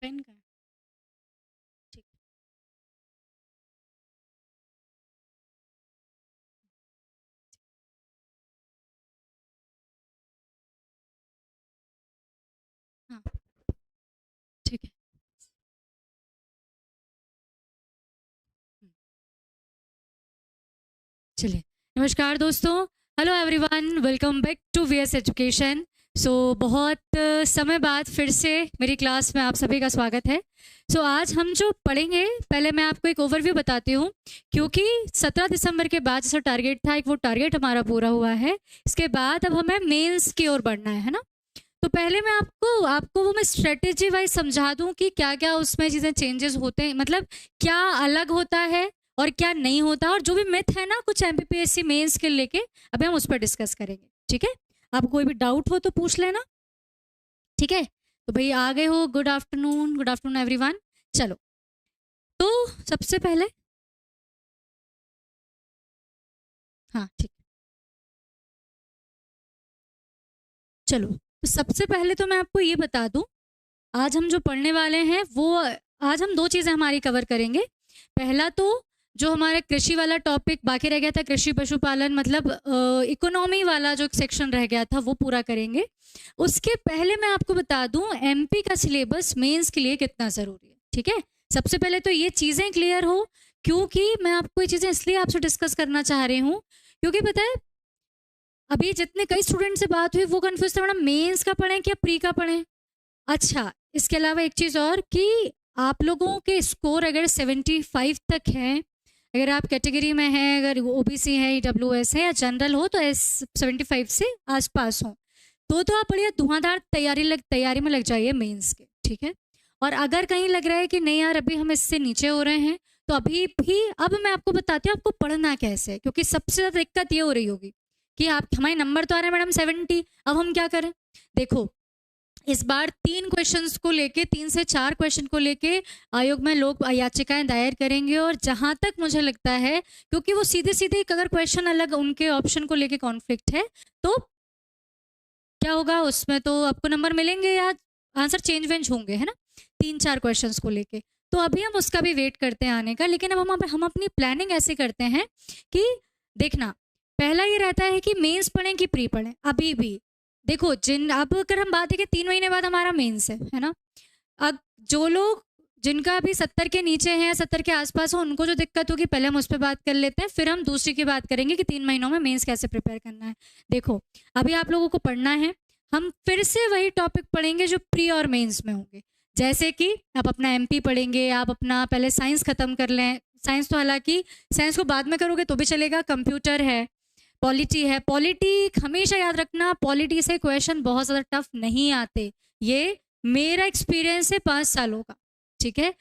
Pen का है? ठीक। हाँ, ठीक है। हम्म, चलिए। नमस्कार दोस्तों। Hello everyone, welcome back to VS education. So बहुत समय बाद फिर से मेरी क्लास में आप सभी का स्वागत है। आज हम जो पढ़ेंगे, पहले मैं आपको एक ओवरव्यू बताती हूँ, क्योंकि 17 दिसंबर के बाद जैसा टारगेट था, एक वो टारगेट हमारा पूरा हुआ है। इसके बाद अब हमें मेंस की ओर बढ़ना है ना। तो पहले मैं आपको आपको वो मैं स्ट्रेटेजी वाइज समझा दूं कि क्या क्या उसमें चीज़ें चेंजेस होते हैं, मतलब क्या अलग होता है और क्या नहीं होता, और जो भी मिथ है ना कुछ एमपीपीएससी मेंस के लेके, अभी हम उस पर डिस्कस करेंगे। ठीक है। आपको कोई भी डाउट हो तो पूछ लेना। ठीक है। तो भाई आ गए हो, गुड आफ्टरनून एवरीवन। चलो। तो सबसे पहले, हाँ ठीक। चलो, तो सबसे पहले तो मैं आपको ये बता दूं, आज हम जो पढ़ने वाले हैं वो, आज हम दो चीज़ें हमारी कवर करेंगे। पहला तो जो हमारा कृषि वाला टॉपिक बाकी रह गया था, कृषि पशुपालन, मतलब इकोनॉमी वाला जो सेक्शन रह गया था वो पूरा करेंगे। उसके पहले मैं आपको बता दूं एमपी का सिलेबस मेंस के लिए कितना ज़रूरी है। ठीक है। सबसे पहले तो ये चीज़ें क्लियर हो, क्योंकि मैं आपको ये चीज़ें इसलिए आपसे डिस्कस करना चाह रही हूँ, क्योंकि पता है अभी जितने कई स्टूडेंट से बात हुई वो कंफ्यूज थे, मैडम मेंस का पढ़ें क्या प्री का पढ़ें। अच्छा, इसके अलावा एक चीज़ और कि आप लोगों के स्कोर अगर 75 तक हैं, अगर आप कैटेगरी में हैं, अगर ओबीसी है, ईडब्ल्यूएस है या जनरल हो, तो 75 से आसपास हो, तो आप बढ़िया धुआंधार तैयारी में लग जाइए मेंस के। ठीक है। और अगर कहीं लग रहा है कि नहीं यार अभी हम इससे नीचे हो रहे हैं, तो अभी भी अब मैं आपको बताती हूँ आपको पढ़ना कैसे है, क्योंकि सबसे ज़्यादा दिक्कत ये हो रही होगी कि आप हमारे नंबर तो आ रहे हैं मैडम 70, अब हम क्या करें। देखो, इस बार 3 क्वेश्चंस को लेके, 3 से 4 क्वेश्चन को लेके आयोग में लोग याचिकाएं दायर करेंगे, और जहां तक मुझे लगता है, क्योंकि वो सीधे सीधे अगर क्वेश्चन अलग उनके ऑप्शन को लेके कॉन्फ्लिक्ट है, तो क्या होगा उसमें, तो आपको नंबर मिलेंगे या आंसर चेंज वेंज होंगे, है ना, 3 4 क्वेश्चंस को लेके। तो अभी हम उसका भी वेट करते हैं आने का, लेकिन अब हम अपनी प्लानिंग ऐसे करते हैं कि देखना, पहला ये रहता है कि मेंस पढ़ें कि प्री पढ़ें। अभी भी देखो, जिन अब अगर हम बात है कि 3 महीने बाद हमारा मेंस है ना। अब जो लोग जिनका अभी 70 के नीचे हैं, 70 के आसपास हो, उनको जो दिक्कत होगी पहले हम उस पर बात कर लेते हैं, फिर हम दूसरी की बात करेंगे कि 3 महीनों में मेंस कैसे प्रिपेयर करना है। देखो, अभी आप लोगों को पढ़ना है, हम फिर से वही टॉपिक पढ़ेंगे जो प्री और मेंस में होंगे। जैसे कि आप अपना एमपी पढ़ेंगे, आप अपना पहले साइंस खत्म कर लें। साइंस तो हालांकि साइंस को बाद में करोगे तो भी चलेगा, कंप्यूटर है, पॉलिटी है। पॉलिटी हमेशा याद रखना, पॉलिटी से क्वेश्चन बहुत ज़्यादा टफ नहीं आते, ये मेरा एक्सपीरियंस है 5 सालों का। ठीक है।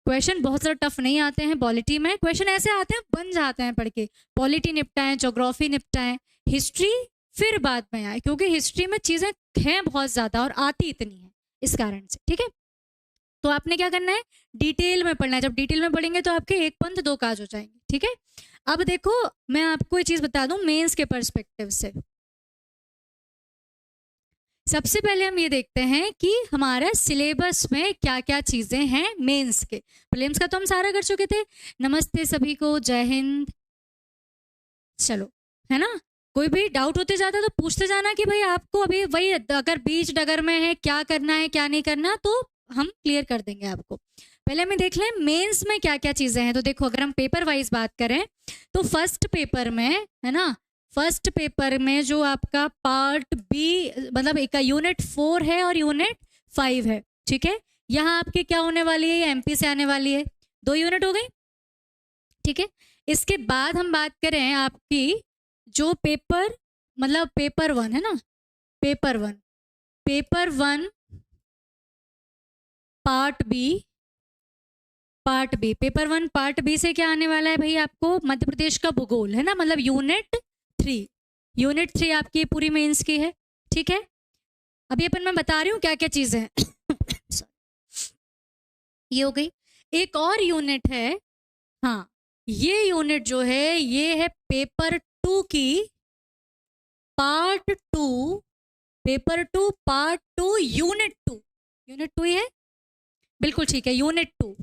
क्वेश्चन बहुत ज़्यादा टफ नहीं आते हैं पॉलिटी में, क्वेश्चन ऐसे आते हैं बन जाते हैं पढ़ के। पॉलिटी निपटाएं, ज्योग्राफी निपटाएं, हिस्ट्री फिर बाद में आए, क्योंकि हिस्ट्री में चीज़ें हैं बहुत ज़्यादा और आती इतनी है, इस कारण से। ठीक है। तो आपने क्या करना है, डिटेल में पढ़ना है। जब डिटेल में पढ़ेंगे तो आपके एक पंथ दो काज हो जाएंगे। ठीक है। अब देखो, मैं आपको ये चीज़ बता दूं मेंस के पर्सपेक्टिव से। सबसे पहले हम ये देखते हैं कि हमारा सिलेबस में क्या क्या चीज़ें हैं मेंस के। प्रीलिम्स का तो हम सारा कर चुके थे। नमस्ते सभी को, जय हिंद। चलो, है ना। कोई भी डाउट होते जाता तो पूछते जाना कि भाई आपको अभी वही, अगर बीच डगर में है क्या करना है क्या नहीं करना, तो हम क्लियर कर देंगे आपको। पहले हमें देख लें मेंस में क्या क्या चीज़ें हैं। तो देखो, अगर हम पेपर वाइज बात करें तो फर्स्ट पेपर में, है ना, फर्स्ट पेपर में जो आपका पार्ट बी, मतलब एक यूनिट 4 है और यूनिट 5 है। ठीक है। यहाँ आपकी क्या होने वाली है, एमपी से आने वाली है, 2 यूनिट हो गई। ठीक है। इसके बाद हम बात करें आपकी जो पेपर, मतलब पेपर 1 है ना, paper 1, paper 1 part B, paper 1 part B से क्या आने वाला है भाई, आपको मध्य प्रदेश का भूगोल, है ना, मतलब यूनिट 3, यूनिट 3 आपकी पूरी मेंस की है। ठीक है। अभी अपन मैं बता रही हूँ क्या क्या चीजें हैं। ये हो गई। एक और यूनिट है, हाँ, ये यूनिट जो है ये है पेपर 2 की part 2, paper 2 part 2 unit 2, unit 2 ही है। बिल्कुल ठीक है, यूनिट 2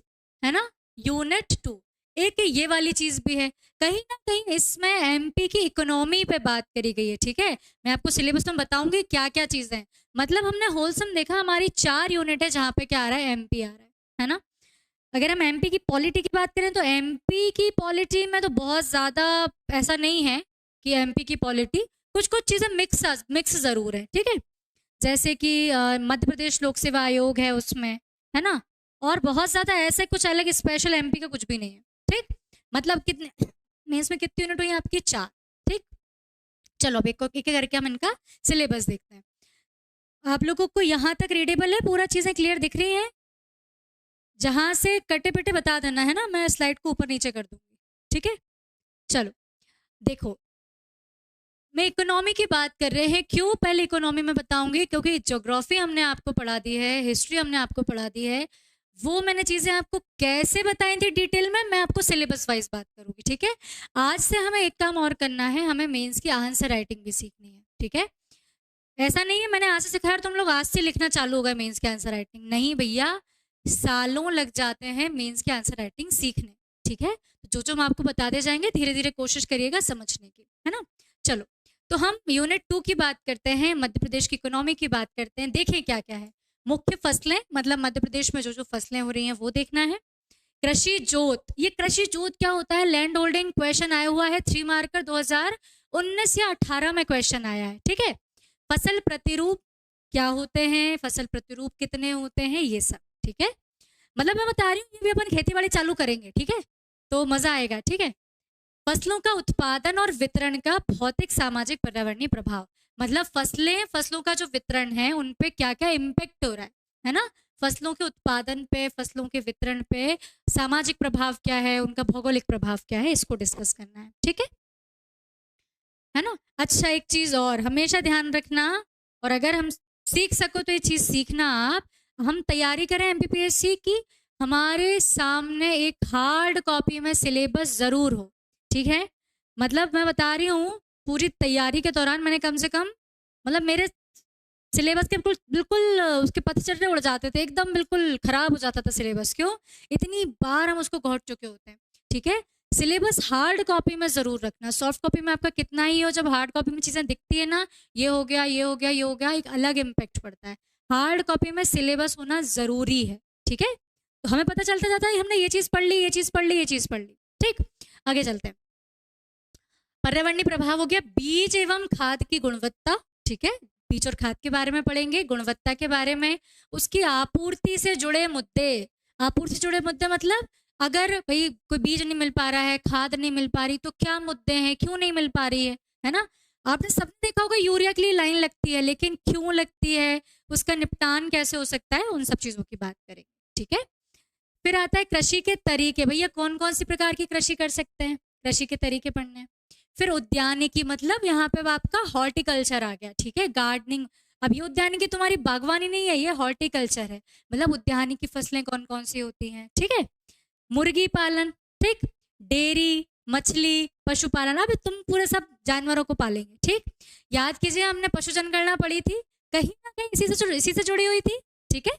है ना, यूनिट 2। एक ये वाली चीज भी है, कहीं ना कहीं इसमें एमपी की इकोनॉमी पे बात करी गई है। ठीक है, मैं आपको सिलेबस में बताऊंगी क्या क्या चीजें हैं। मतलब हमने होलसम देखा, हमारी 4 यूनिट है जहाँ पे क्या आ रहा है, एमपी आ रहा है ना। अगर हम एमपी की पॉलिटी की बात करें तो एमपी की पॉलिटी में तो बहुत ज़्यादा ऐसा नहीं है कि एमपी की पॉलिटी, कुछ कुछ चीज़ें मिक्स ज़रूर है। ठीक है, जैसे कि मध्य प्रदेश लोक सेवा आयोग है उसमें, है ना, और बहुत ज़्यादा ऐसे कुछ अलग स्पेशल एमपी का कुछ भी नहीं है। ठीक, मतलब कितने मेंस में कितनी यूनिट हुई आपकी, 4। ठीक, चलो अब एक एक करके हम इनका सिलेबस देखते हैं। आप लोगों को यहाँ तक रीडेबल है, पूरा चीज़ें क्लियर दिख रही हैं? जहां से कटे पिटे बता देना है ना, मैं स्लाइड को ऊपर नीचे कर दूंगी। ठीक है, चलो देखो, मैं इकोनॉमी की बात कर रहे हैं, क्यों पहले इकोनॉमी में बताऊंगी, क्योंकि ज्योग्राफी हमने आपको पढ़ा दी है, हिस्ट्री हमने आपको पढ़ा दी है, वो मैंने चीजें आपको कैसे बताई थी डिटेल में, मैं आपको सिलेबस वाइज बात करूंगी। ठीक है, आज से हमें एक काम और करना है, हमें मेंस की आंसर राइटिंग भी सीखनी है। ठीक है, ऐसा नहीं है मैंने आज से सिखाया तुम लोग आज से लिखना चालू होगा मेंस की आंसर राइटिंग, नहीं भैया, सालों लग जाते हैं मेंस की आंसर राइटिंग सीखने। ठीक है, तो जो जो हम आपको बताते जाएंगे धीरे धीरे कोशिश करिएगा समझने की, है ना। चलो, तो हम यूनिट 2 की बात करते हैं, मध्य प्रदेश की इकोनॉमी की बात करते हैं। देखें क्या क्या है, मुख्य फसलें, मतलब मध्य प्रदेश में जो जो फसलें हो रही हैं वो देखना है। कृषि जोत, ये कृषि जोत क्या होता है, लैंड होल्डिंग क्वेश्चन आया हुआ है 3 मार्कर 2019 या 18 में क्वेश्चन आया है। ठीक है, फसल प्रतिरूप क्या होते हैं, फसल प्रतिरूप कितने होते हैं, ये सब। ठीक है, मतलब मैं बता रही हूँ, ये भी अपन खेती बाड़ी चालू करेंगे। ठीक है, तो मजा आएगा। ठीक है, फसलों का उत्पादन और वितरण का भौतिक सामाजिक पर्यावरणीय प्रभाव, मतलब फसलों का जो वितरण है उन पे क्या क्या इम्पेक्ट हो रहा है ना, फसलों के उत्पादन पे, फसलों के वितरण पे सामाजिक प्रभाव क्या है, उनका भौगोलिक प्रभाव क्या है, इसको डिस्कस करना है। ठीक है ना। अच्छा, एक चीज और हमेशा ध्यान रखना, और अगर हम सीख सको तो ये चीज सीखना आप, हम तैयारी करें एमपीपीएससी की, हमारे सामने एक हार्ड कॉपी में सिलेबस जरूर हो। ठीक है, मतलब मैं बता रही हूँ, पूरी तैयारी के दौरान मैंने कम से कम, मतलब मेरे सिलेबस के बिल्कुल बिल्कुल उसके पतझड़ उड़ जाते थे, एकदम बिल्कुल खराब हो जाता था सिलेबस। क्यों, इतनी बार हम उसको घोट चुके होते हैं। ठीक है, सिलेबस हार्ड कॉपी में जरूर रखना, सॉफ्ट कॉपी में आपका कितना ही हो, जब हार्ड कॉपी में चीजें दिखती है ना, ये हो गया, ये हो गया, ये हो गया, एक अलग इम्पैक्ट पड़ता है। हार्ड कॉपी में सिलेबस होना जरूरी है। ठीक है, तो हमें पता चलता जाता है हमने ये चीज पढ़ ली, ये चीज पढ़ ली, ये चीज पढ़ ली। ठीक, आगे चलते हैं। पर्यावरणीय प्रभाव हो गया, बीज एवं खाद की गुणवत्ता। ठीक है, बीज और खाद के बारे में पढ़ेंगे, गुणवत्ता के बारे में, उसकी आपूर्ति से जुड़े मुद्दे। आपूर्ति से जुड़े मुद्दे मतलब अगर भाई कोई बीज नहीं मिल पा रहा है, खाद नहीं मिल पा रही, तो क्या मुद्दे हैं, क्यों नहीं मिल पा रही है ना। आपने सबने देखा होगा यूरिया के लिए लाइन लगती है, लेकिन क्यों लगती है, उसका निपटान कैसे हो सकता है, उन सब चीजों की बात करेंगे। ठीक है, फिर आता है कृषि के तरीके, भैया कौन कौन सी प्रकार की कृषि कर सकते हैं, कृषि के तरीके पढ़ने हैं। फिर उद्यानिकी, मतलब यहाँ पे आपका हॉर्टिकल्चर आ गया। ठीक है, गार्डनिंग, अब ये उद्यानिकी तुम्हारी बागवानी नहीं है, ये हॉर्टिकल्चर है, मतलब उद्यानिकी फसलें कौन कौन सी होती हैं। ठीक है, मुर्गी पालन, ठीक, डेयरी, मछली, पशुपालन, अब तुम पूरे सब जानवरों को पालेंगे। ठीक, याद कीजिए हमने पशु जनगणना पढ़ी थी, कहीं ना कहीं इसी से जुड़ी हुई थी। ठीक है,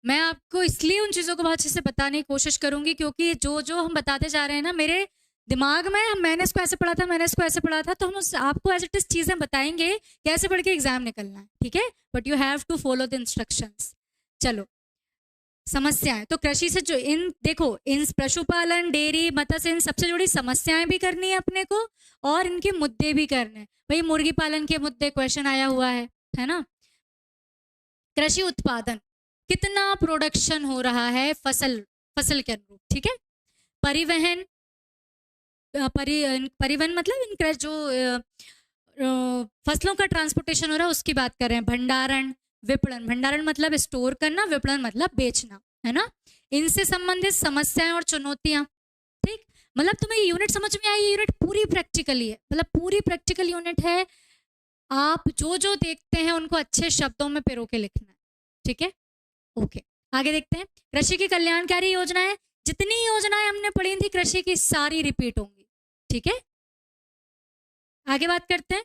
मैं आपको इसलिए उन चीज़ों को बहुत अच्छे से बताने की कोशिश करूंगी, क्योंकि जो जो हम बताते जा रहे हैं ना, मेरे दिमाग में मैंने इसको ऐसे पढ़ा था, मैंने इसको ऐसे पढ़ा था, तो हम आपको एज इट इज चीज़ें बताएंगे कैसे पढ़ के एग्जाम निकलना है। ठीक है, but you have to follow the instructions. चलो, समस्याएं, तो कृषि से जो इन देखो, इन पशुपालन, डेयरी, मत्स्य, इन सबसे जुड़ी समस्याएं भी करनी है अपने को, और इनके मुद्दे भी करने हैं। भाई मुर्गी पालन के मुद्दे क्वेश्चन आया हुआ है ना। कृषि उत्पादन, कितना प्रोडक्शन हो रहा है फसल के अनुरूप। ठीक है, परिवहन, परिवहन मतलब इन जो फसलों का ट्रांसपोर्टेशन हो रहा है उसकी बात कर रहे हैं। भंडारण, विपणन, भंडारण मतलब स्टोर करना, विपणन मतलब बेचना, है ना। इनसे संबंधित समस्याएं और चुनौतियां। ठीक, मतलब तुम्हें ये यूनिट समझ में आई, ये यूनिट पूरी प्रैक्टिकली है, मतलब पूरी प्रैक्टिकल यूनिट है। आप जो जो देखते हैं उनको अच्छे शब्दों में पिरो के लिखना है। ठीक है, ओके, आगे देखते हैं। कृषि की कल्याणकारी योजनाएं, जितनी योजनाएं हमने पढ़ी थी कृषि की, सारी रिपीट होंगी। ठीक है, आगे बात करते हैं।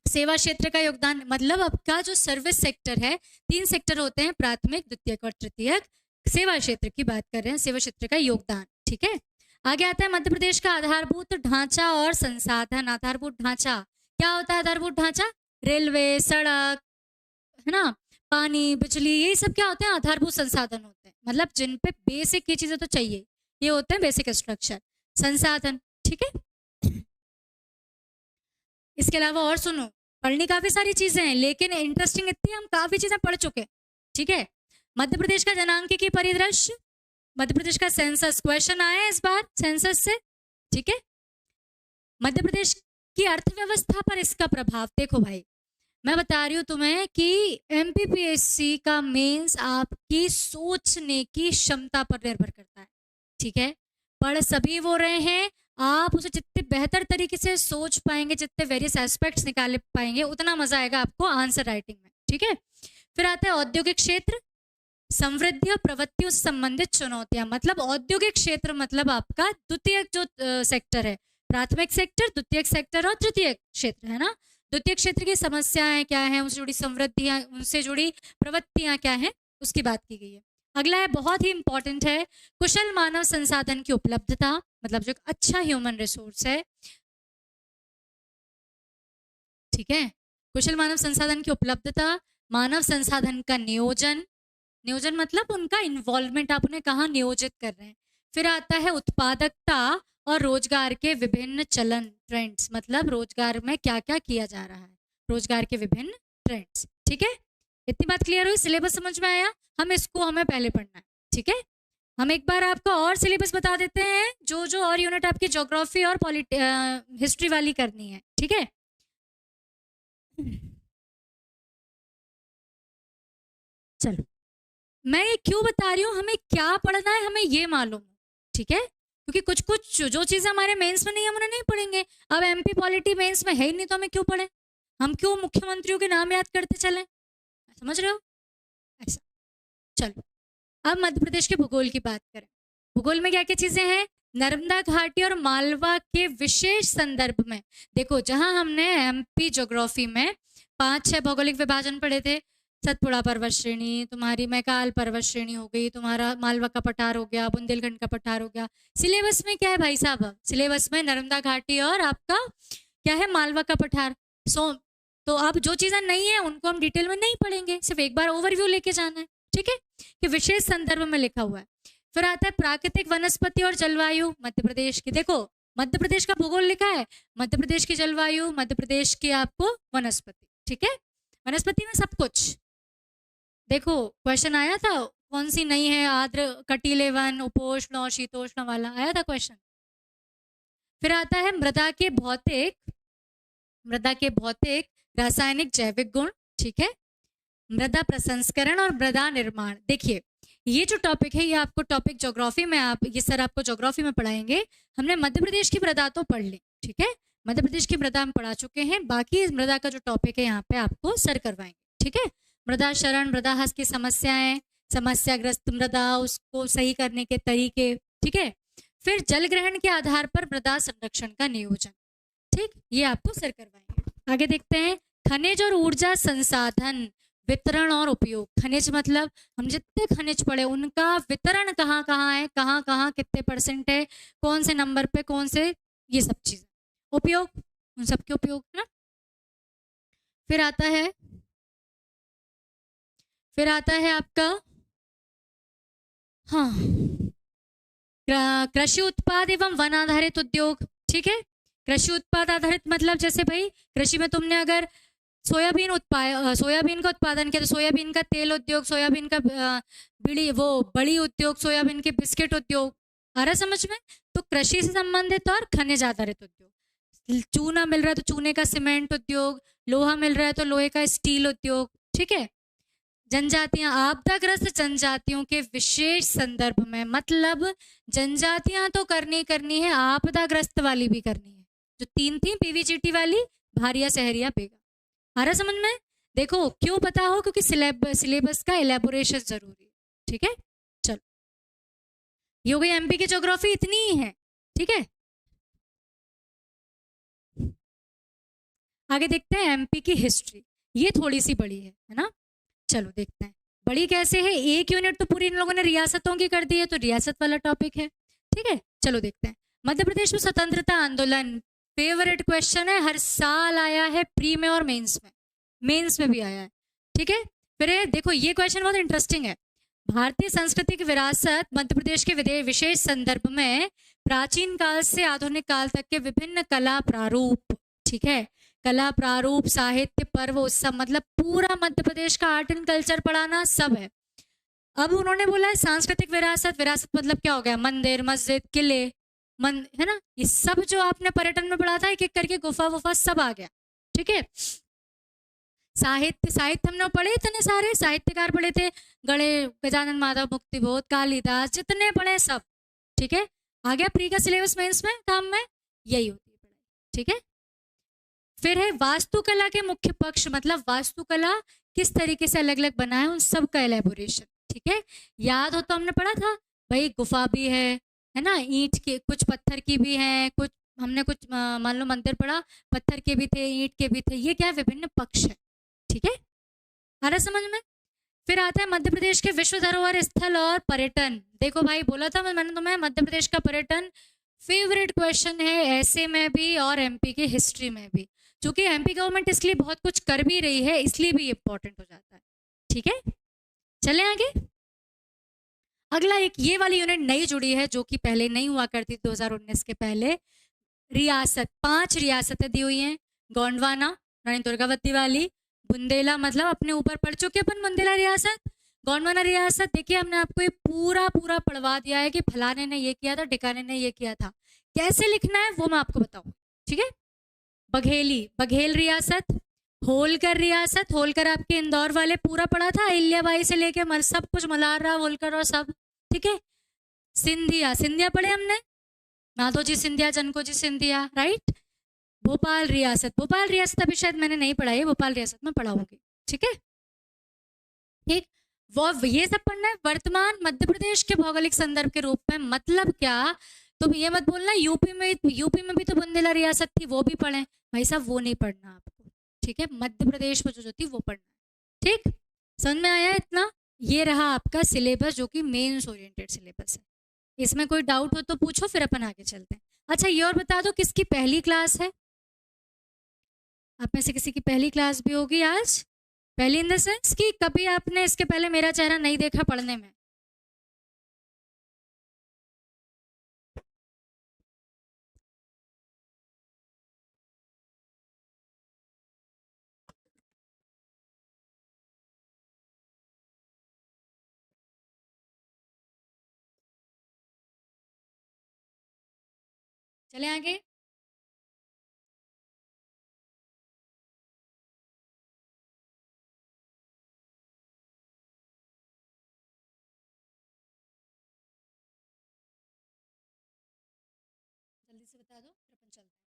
सेवा क्षेत्र का योगदान मतलब आपका जो सर्विस सेक्टर है, 3 सेक्टर होते हैं, प्राथमिक, द्वितीयक और तृतीयक। सेवा क्षेत्र की बात कर रहे हैं, सेवा क्षेत्र का योगदान। ठीक है, आगे आता है मध्य प्रदेश का आधारभूत ढांचा और संसाधन। आधारभूत ढांचा क्या होता है? आधारभूत ढांचा रेलवे, सड़क, है ना, पानी, बिजली, ये सब क्या होते हैं? आधारभूत संसाधन होते हैं, मतलब जिन पे बेसिक ये चीजें तो चाहिए, ये होते हैं बेसिक स्ट्रक्चर, संसाधन। ठीक है, इसके अलावा और सुनो, पढ़नी काफी सारी चीजें हैं, लेकिन इंटरेस्टिंग इतनी, हम काफी चीजें पढ़ चुके हैं। ठीक है, मध्य प्रदेश का जनांकीय परिदृश्य, मध्य प्रदेश का सेंसस, क्वेश्चन आया है इस बार सेंसस से। ठीक है, मध्य प्रदेश की अर्थव्यवस्था पर इसका प्रभाव। देखो भाई, मैं बता रही हूँ तुम्हें कि एमपीपीएससी का मेंस आपकी सोचने की क्षमता पर निर्भर करता है। ठीक है, पढ़ सभी वो रहे हैं, आप उसे जितने बेहतर तरीके से सोच पाएंगे, जितने वेरियस एस्पेक्ट्स निकाल पाएंगे, उतना मजा आएगा आपको आंसर राइटिंग में। ठीक है, फिर आता है औद्योगिक क्षेत्र, समृद्धि और प्रवृत्तियों से संबंधित चुनौतियां। मतलब औद्योगिक क्षेत्र मतलब आपका द्वितीयक जो सेक्टर है, प्राथमिक सेक्टर, द्वितीयक सेक्टर और तृतीयक क्षेत्र, है ना। द्वितीय क्षेत्र की समस्याएं क्या हैं, उनसे जुड़ी समृद्धियां, उनसे जुड़ी प्रवृत्तियां क्या हैं, उसकी बात की गई है। अगला है, बहुत ही इंपॉर्टेंट है, कुशल मानव संसाधन की उपलब्धता, मतलब जो अच्छा ह्यूमन रिसोर्स है। ठीक है, कुशल मानव संसाधन की उपलब्धता, मानव संसाधन का नियोजन, नियोजन मतलब उनका इन्वॉल्वमेंट, आप उन्हें कहाँ नियोजित कर रहे हैं। फिर आता है उत्पादकता और रोजगार के विभिन्न चलन, ट्रेंड्स, मतलब रोजगार में क्या क्या किया जा रहा है, रोजगार के विभिन्न ट्रेंड्स। ठीक है, इतनी बात क्लियर हुई? सिलेबस समझ में आया? हमें पहले पढ़ना है। ठीक है, हम एक बार आपको और सिलेबस बता देते हैं, जो और यूनिट आपकी ज्योग्राफी और हिस्ट्री वाली करनी है। ठीक है, चलो, मैं ये क्यों बता रही हूँ, हमें क्या पढ़ना है हमें ये मालूम। ठीक है, क्योंकि कुछ कुछ जो चीजें हमारे मेंस में नहीं, हम उन्हें नहीं पढ़ेंगे। अब एमपी पॉलिटी मेंस में है ही नहीं, तो हमें क्यों पढ़े? हम क्यों मुख्यमंत्रियों के नाम याद करते चलें? समझ रहे हो? ऐसा। चलो, अब मध्य प्रदेश के भूगोल की बात करें। भूगोल में क्या क्या चीजें हैं? नर्मदा घाटी और मालवा के विशेष संदर्भ में। देखो, जहां हमने एमपी ज्योग्राफी में 5-6 भौगोलिक विभाजन पढ़े थे, सतपुड़ा पर्वत श्रेणी, तुम्हारी मैकाल पर्वत श्रेणी हो गई, तुम्हारा मालवा का पठार हो गया, बुंदेलखंड का पठार हो गया। सिलेबस में क्या है भाई साहब? सिलेबस में नर्मदा घाटी और आपका क्या है? मालवा का पठार। तो अब जो चीजें नहीं है उनको हम डिटेल में नहीं पढ़ेंगे, सिर्फ एक बार ओवरव्यू लेके जाना है। ठीक है, कि विशेष संदर्भ में लिखा हुआ है। फिर आता है प्राकृतिक वनस्पति और जलवायु मध्य प्रदेश की। देखो, मध्य प्रदेश का भूगोल लिखा है, मध्य प्रदेश की जलवायु, मध्य प्रदेश की आपको वनस्पति। ठीक है, वनस्पति में सब कुछ। देखो, क्वेश्चन आया था, कौन सी नहीं है? आर्द्र कटीले वन, उपोष्ण और शीतोष्ण वाला आया था क्वेश्चन। फिर आता है मृदा के भौतिक, रासायनिक, जैविक गुण। ठीक है, मृदा प्रसंस्करण और मृदा निर्माण। देखिए, ये जो टॉपिक है, ये आपको टॉपिक ज्योग्राफी में, ये सर आपको ज्योग्राफी में पढ़ाएंगे। हमने मध्य प्रदेश की मृदा तो पढ़ ली। ठीक है, मध्य प्रदेश की मृदा हम पढ़ा चुके हैं, बाकी इस मृदा का जो टॉपिक है यहाँ पे आपको सर करवाएंगे। ठीक है, मृदा क्षरण, मृदा ह्रास की समस्याएं, समस्याग्रस्त मृदा, उसको सही करने के तरीके। ठीक है, फिर जल ग्रहण के आधार पर मृदा संरक्षण का नियोजन। ठीक, ये आपको सर करवाएंगे। आगे देखते हैं, खनिज और ऊर्जा संसाधन, वितरण और उपयोग। खनिज मतलब हम जितने खनिज पढ़े, उनका वितरण कहाँ कहाँ है, कहाँ कहाँ कितने % है, कौन से नंबर पे, कौन से, ये सब चीजें। उपयोग, उन सबके उपयोग है ना। फिर आता है आपका, हाँ, कृषि उत्पाद एवं वन आधारित उद्योग। ठीक है, कृषि उत्पाद आधारित मतलब जैसे भाई कृषि में तुमने अगर सोयाबीन का उत्पादन किया, तो सोयाबीन का तेल उद्योग, सोयाबीन का बड़ी उद्योग, सोयाबीन के बिस्किट उद्योग। आ रहा समझ में? तो कृषि से संबंधित और खनिज आधारित उद्योग। चूना मिल रहा है तो चूने का सीमेंट उद्योग, लोहा मिल रहा है तो लोहे का स्टील उद्योग। ठीक है, जनजातियां, आपदाग्रस्त जनजातियों के विशेष संदर्भ में, मतलब जनजातियां तो करनी है, आपदाग्रस्त वाली भी करनी है, जो 3 थी, पीवीजीटी वाली, भारिया, सहरिया, बेगा। आ रहा समझ में? देखो, क्यों पता हो? क्योंकि सिलेबस का एलेबोरेशन जरूरी है। ठीक है, चलो, ये हो गई एमपी की ज्योग्राफी, इतनी ही है। ठीक है, आगे देखते हैं एमपी की हिस्ट्री, ये थोड़ी सी बड़ी है ना। चलो देखते हैं बड़ी कैसे है। एक यूनिट तो पूरी इन लोगों ने रियासतों की कर दी है, तो रियासत वाला टॉपिक है, ठीक है। चलो देखते हैं मध्य प्रदेश में स्वतंत्रता आंदोलन, फेवरेट क्वेश्चन है, हर साल आया है प्री में और मेंस में भी आया है, ठीक है। फिर देखो ये क्वेश्चन बहुत इंटरेस्टिंग है। भारतीय सांस्कृतिक विरासत मध्य प्रदेश के विशेष संदर्भ में प्राचीन काल से आधुनिक काल तक के विभिन्न कला प्रारूप, ठीक है, कला प्रारूप, साहित्य, पर्व, उत्सव, मतलब पूरा मध्य प्रदेश का आर्ट एंड कल्चर पढ़ाना सब है। अब उन्होंने बोला है सांस्कृतिक विरासत, विरासत मतलब क्या हो गया, मंदिर, मस्जिद, किले, है ना, ये सब जो आपने पर्यटन में पढ़ा था एक एक करके गुफा वुफा सब आ गया, ठीक है। साहित्य हमने पढ़े, इतने सारे साहित्यकार पढ़े थे, गजानन माधव, मुक्तिबोध, कालिदास, जितने पढ़े सब, ठीक है। आ गया प्री का सिलेबस मेंस में काम में, यही होती है पढ़ाई, ठीक है। फिर है वास्तुकला के मुख्य पक्ष, मतलब वास्तुकला किस तरीके से अलग अलग बना है उन सब का एलेबोरेशन, ठीक है। याद हो तो हमने पढ़ा था भाई, गुफा भी है ना, ईंट के, कुछ पत्थर की भी है, कुछ हमने कुछ मान लो मंदिर पढ़ा, पत्थर के भी थे, ईंट के भी थे, ये क्या है, विभिन्न पक्ष है, ठीक है। आ रहा समझ में। फिर आता है मध्य प्रदेश के विश्व धरोहर स्थल और पर्यटन। देखो भाई बोला था मैंने तुम्हें, मध्य प्रदेश का पर्यटन फेवरेट क्वेश्चन है, ऐसे में भी और एमपी की हिस्ट्री में भी, क्योंकि एमपी गवर्नमेंट इसलिए बहुत कुछ कर भी रही है, इसलिए भी इंपॉर्टेंट हो जाता है, ठीक है। चले आगे। अगला एक ये वाली यूनिट नई जुड़ी है जो कि पहले नहीं हुआ करती, 2019 के पहले। रियासत, 5 रियासतें दी हुई हैं, गोंडवाना, रानी दुर्गावती वाली, बुंदेला, मतलब अपने ऊपर पढ़ चुके अपन बुंदेला रियासत, गोंडवाना रियासत। देखिए हमने आपको ये पूरा पूरा पढ़वा दिया है कि फलाने ने ये किया था, ढिकाने ने ये किया था, कैसे लिखना है वो मैं आपको बताऊं, ठीक है। बघेल रियासत, होलकर रियासत, होलकर आपके इंदौर वाले पूरा पढ़ा था, अहिल्याबाई से लेके सब कुछ, मल्हार राव होलकर और सब, ठीक है। सिंधिया पढ़े हमने, माधोजी सिंधिया, जनको जी सिंधिया, राइट। भोपाल रियासत अभी शायद मैंने नहीं पढ़ा है, भोपाल रियासत में पढ़ाऊंगी, ठीक है, ठीक। वो ये सब पढ़ना है। वर्तमान मध्य प्रदेश के भौगोलिक संदर्भ के रूप में, मतलब क्या, तो ये मत बोलना यूपी में भी तो बुंदेला रियासत थी, वो भी पढ़े, भाई साहब वो नहीं पढ़ना आपको, ठीक है। मध्य प्रदेश में जो थी वो पढ़ना है, ठीक। समझ में आया इतना। ये रहा आपका सिलेबस जो कि मेंस ओरिएंटेड सिलेबस है। इसमें कोई डाउट हो तो पूछो, फिर अपन आगे चलते हैं। अच्छा ये और बता दो किसकी पहली क्लास है, आप में से किसी की पहली क्लास भी होगी आज। पहली इन द सेंस कि कभी आपने इसके पहले मेरा चेहरा नहीं देखा पढ़ने में, चले आगे। जल्दी से बता दो फिर अपन चलते हैं।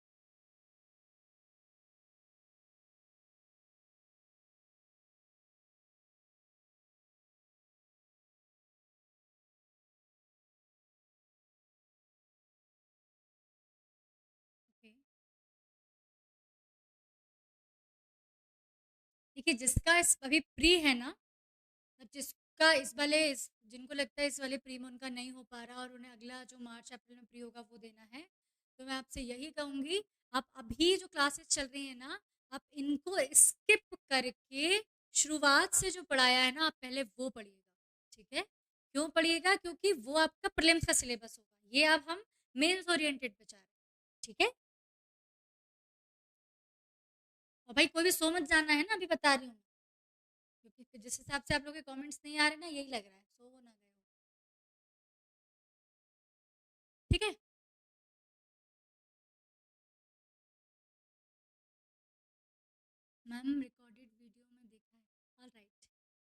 ओके, देखिए जिसका अभी प्री है ना, जिसका जिनको लगता है इस वाले प्री में उनका नहीं हो पा रहा और उन्हें अगला जो मार्च अप्रैल में प्री होगा वो देना है, तो मैं आपसे यही कहूंगी, आप अभी जो क्लासेस चल रही है ना, आप इनको स्किप करके शुरुआत से जो पढ़ाया है ना, आप पहले वो पढ़िएगा, ठीक है। क्यों पढ़िएगा, क्योंकि वो आपका प्रीलिम्स का सिलेबस होगा, ये अब हम मेंस ओरिएंटेड पे जा रहे हैं, ठीक है। और भाई कोई भी सो मत जाना है ना, अभी बता रही हूँ, क्योंकि जिस हिसाब से आप लोग के कमेंट्स नहीं आ रहे ना, यही लग रहा है सो वो ना गए हो, ठीक है। मैम रिकॉर्डेड वीडियो में देखा है, ऑल राइट,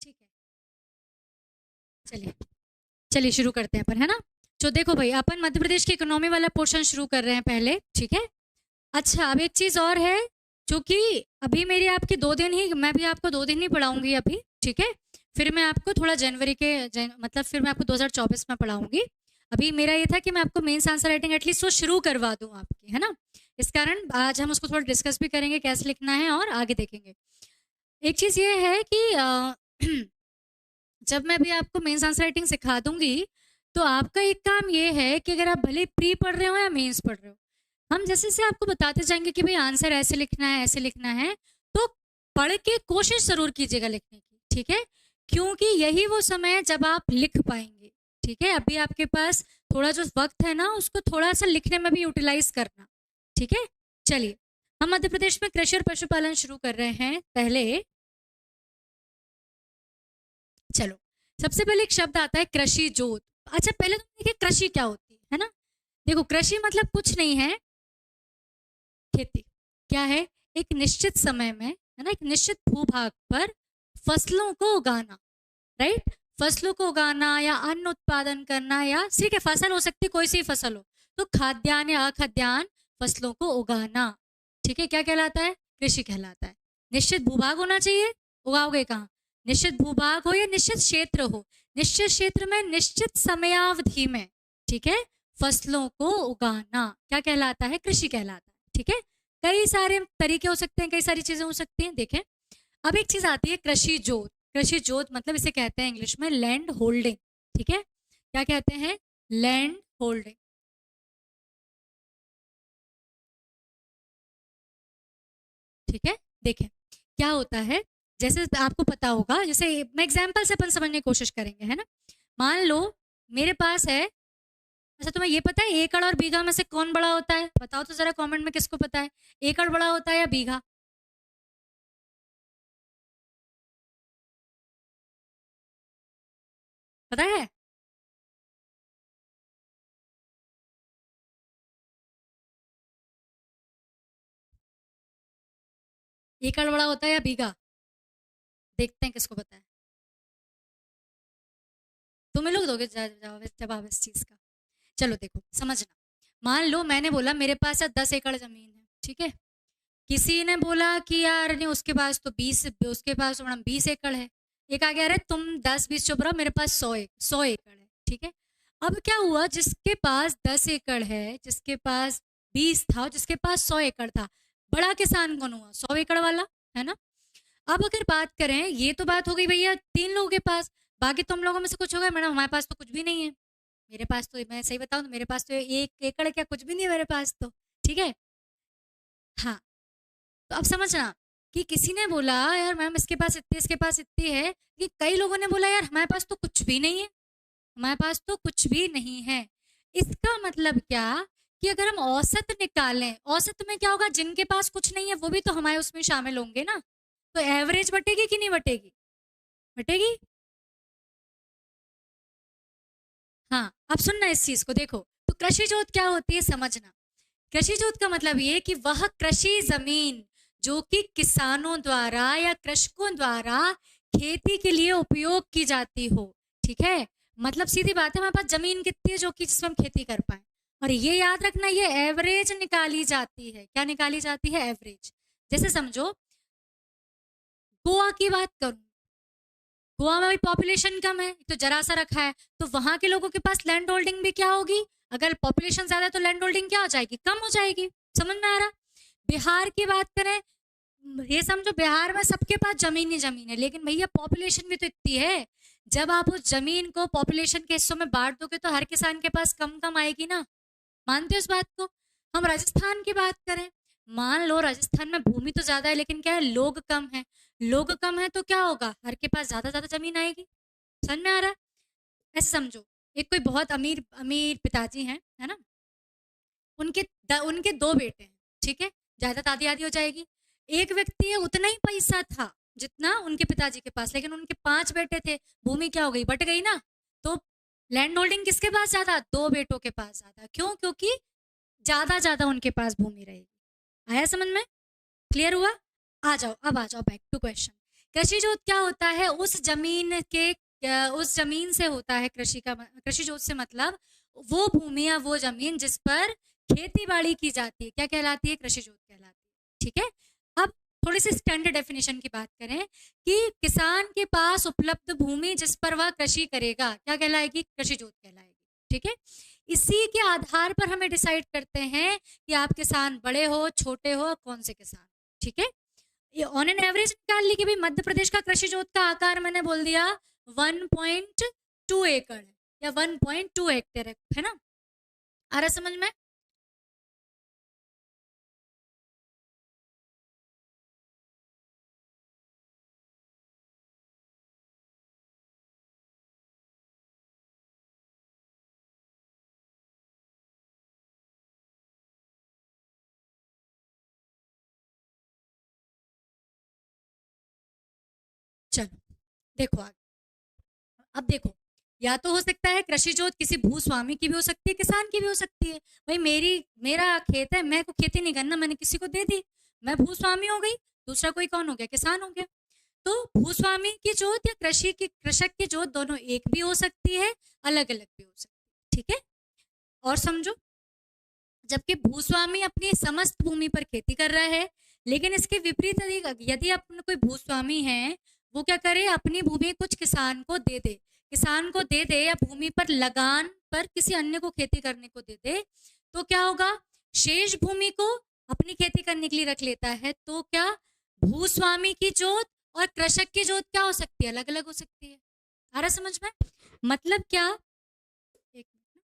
ठीक है। चलिए चलिए शुरू करते हैं अपन, है ना। तो देखो भाई अपन मध्य प्रदेश की इकोनॉमी वाला पोर्शन शुरू कर रहे हैं पहले, ठीक है। अच्छा अब एक चीज़ और है, जो कि अभी मेरी आपकी 2 दिन ही, मैं भी आपको 2 दिन ही पढ़ाऊंगी अभी, ठीक है। फिर मैं आपको थोड़ा मतलब फिर मैं आपको 2024 में पढ़ाऊंगी। अभी मेरा ये था कि मैं आपको मेंस आंसर राइटिंग एटलीस्ट वो शुरू करवा दूं आपकी, है ना। इस कारण आज हम उसको थोड़ा डिस्कस भी करेंगे कैसे लिखना है और आगे देखेंगे। एक चीज़ ये है कि जब मैं भी आपको मेंस आंसर राइटिंग सिखा दूंगी तो आपका एक काम ये है कि अगर आप भले प्री पढ़ रहे हो या मेंस पढ़ रहे हो, हम जैसे से आपको बताते जाएंगे कि भाई आंसर ऐसे लिखना है ऐसे लिखना है, तो पढ़ के कोशिश जरूर कीजिएगा लिखने की, ठीक है, क्योंकि यही वो समय है जब आप लिख पाएंगे। ठीक है, अभी आपके पास थोड़ा जो वक्त है ना उसको थोड़ा सा लिखने में भी यूटिलाइज करना। ठीक है, चलिए हम मध्य प्रदेश में कृषि और पशुपालन शुरू कर रहे हैं। पहले चलो सबसे पहले एक शब्द आता है कृषि जोत। अच्छा पहले तो देखिए कृषि क्या होती है ना। देखो कृषि मतलब कुछ नहीं है, खेती क्या है, एक निश्चित समय में है ना, एक निश्चित भूभाग पर फसलों को उगाना, राइट, फसलों को उगाना या अन्न उत्पादन करना, या सिर्फ फसल हो सकती है, कोई सी फसल हो, तो खाद्यान्न या अखाद्यान्न फसलों को उगाना। ठीक है, क्या कहलाता है, कृषि कहलाता है। निश्चित भूभाग होना चाहिए, उगाओगे कहाँ, निश्चित भूभाग हो या निश्चित क्षेत्र हो, निश्चित क्षेत्र में निश्चित समयावधि में, ठीक है, फसलों को उगाना क्या कहलाता है, कृषि कहलाता है। ठीक है, कई सारे तरीके हो सकते हैं, कई सारी चीजें हो सकती हैं। देखें अब एक चीज आती है कृषि जोत। कृषि जोत मतलब इसे कहते हैं इंग्लिश में लैंड होल्डिंग। ठीक है, क्या कहते हैं, लैंड होल्डिंग। ठीक है, देखें क्या होता है, जैसे आपको पता होगा, जैसे मैं एग्जाम्पल से अपन समझने की कोशिश करेंगे, है ना। मान लो मेरे पास है, अच्छा तुम्हें ये पता है एकड़ और बीघा में से कौन बड़ा होता है, बताओ तो जरा कमेंट में किसको पता है, एकड़ बड़ा होता है या बीघा। पता है, एकड़ बड़ा होता है या बीघा, देखते हैं किसको पता है। तुम्हें लोग दोगे जवाब इस चीज का। चलो देखो समझना, मान लो मैंने बोला मेरे पास है 10 एकड़ जमीन है, ठीक है, किसी ने बोला कि यार नहीं उसके पास तो 20, उसके पास तो मैडम 20 एकड़ है, एक आ गया अरे तुम 10-20 चुप रहो मेरे पास 100 एकड़ है। ठीक है, अब क्या हुआ, जिसके पास 10 एकड़ है, जिसके पास 20 था और जिसके पास 100 एकड़ था, बड़ा किसान कौन हुआ, 100 एकड़ वाला, है ना। अब अगर बात करें, ये तो बात हो गई भैया 3 लोगों के पास, बाकी तुम लोगों में से कुछ होगा मैडम हमारे पास तो कुछ भी नहीं है, मेरे पास तो मैं सही बताऊं तो मेरे पास तो 1 एकड़ क्या कुछ भी नहीं है मेरे पास तो। ठीक है, हाँ, तो अब समझना कि किसी ने बोला यार मैम इसके पास इतनी, इसके पास इतनी है, कि कई लोगों ने बोला यार हमारे पास तो कुछ भी नहीं है, हमारे पास तो कुछ भी नहीं है। इसका मतलब क्या, कि अगर हम औसत निकालें, औसत में क्या होगा, जिनके पास कुछ नहीं है वो भी तो हमारे उसमें शामिल होंगे ना, तो एवरेज बटेगी कि नहीं बटेगी, बटेगी। हाँ, अब सुनना इस चीज को, देखो तो कृषि जोत क्या होती है समझना। कृषि जोत का मतलब ये कि वह कृषि जमीन जो कि किसानों द्वारा या कृषकों द्वारा खेती के लिए उपयोग की जाती हो। ठीक है, मतलब सीधी बात है, हमारे पास जमीन कितनी है जो कि जिसमें हम खेती कर पाए, और ये याद रखना ये एवरेज निकाली जाती है, क्या निकाली जाती है, एवरेज। जैसे समझो गोवा की बात करूं, गोवा में भी पॉपुलेशन कम है तो जरा सा रखा है, तो वहां के लोगों के पास लैंड होल्डिंग भी क्या होगी, अगर पॉपुलेशन ज्यादा है तो लैंड होल्डिंग क्या हो जाएगी, कम हो जाएगी। समझ में आ रहा। बिहार की बात करें, ये समझो बिहार में सबके पास जमीन ही जमीन है, लेकिन भैया पॉपुलेशन भी तो इतनी है, जब आप उस जमीन को पॉपुलेशन के हिस्सों में बांट दोगे तो हर किसान के पास कम कम आएगी ना, मानते हो इस बात को। हम राजस्थान की बात करें, मान लो राजस्थान में भूमि तो ज्यादा है लेकिन क्या है, लोग कम है, लोग कम है तो क्या होगा, हर के पास ज्यादा ज्यादा जमीन आएगी। समझ में आ रहा है। ऐसे समझो एक कोई बहुत अमीर अमीर पिताजी हैं, है ना, उनके 2 बेटे हैं, ठीक है, जायदाद आधी आधी हो जाएगी। एक व्यक्ति है उतना ही पैसा था जितना उनके पिताजी के पास, लेकिन उनके 5 बेटे थे, भूमि क्या हो गई, बट गई ना, तो लैंड होल्डिंग किसके पास ज्यादा, 2 बेटों के पास ज्यादा, क्यों, क्योंकि ज्यादा ज्यादा उनके पास भूमि रहेगी। आया समझ में, क्लियर हुआ। आ जाओ, अब आ जाओ बैक टू क्वेश्चन। कृषि जोत क्या होता है, उस जमीन के उस जमीन से होता है कृषि का, कृषि जोत से मतलब वो भूमि या वो जमीन जिस पर खेती बाड़ी की जाती है, क्या कहलाती है, कृषि जोत कहलाती है। ठीक है, अब थोड़ी सी स्टैंडर्ड डेफिनेशन की बात करें, कि किसान के पास उपलब्ध भूमि जिस पर वह कृषि करेगा क्या कहलाएगी, कृषि जोत कहलाएगी। ठीक है, इसी के आधार पर हमें डिसाइड करते हैं कि आप किसान बड़े हो, छोटे हो, कौन से किसान। ठीक है, ये ऑन एन एवरेज निकाल ली कि भाई मध्य प्रदेश का कृषि जोत का आकार मैंने बोल दिया 1.2 एकड़ है या 1.2 हेक्टेयर है ना। आ रहा समझ में? चलो देखो आगे। अब देखो, या तो हो सकता है कृषि जोत किसी भूस्वामी की भी हो सकती है, किसान की भी हो सकती है। भाई मेरा खेत है, मैं को खेती नहीं करना, मैंने किसी को दे दी, मैं भूस्वामी हो गई। दूसरा कोई कौन हो गया? किसान हो गया। तो भूस्वामी की जोत या कृषक की जोत दोनों एक भी हो सकती है, अलग अलग भी हो सकती है। ठीक है, और समझो, जबकि भूस्वामी अपनी समस्त भूमि पर खेती कर रहा है, लेकिन इसके विपरीत यदि अपना कोई भूस्वामी है, वो क्या करे, अपनी भूमि कुछ किसान को दे दे, या भूमि पर लगान पर किसी अन्य को खेती करने को दे दे, तो क्या होगा? शेष भूमि को अपनी खेती करने के लिए रख लेता है। तो क्या भूस्वामी की जोत और कृषक की जोत क्या हो सकती है? अलग अलग हो सकती है। आ रहा समझ में? मतलब क्या? एक मिनट।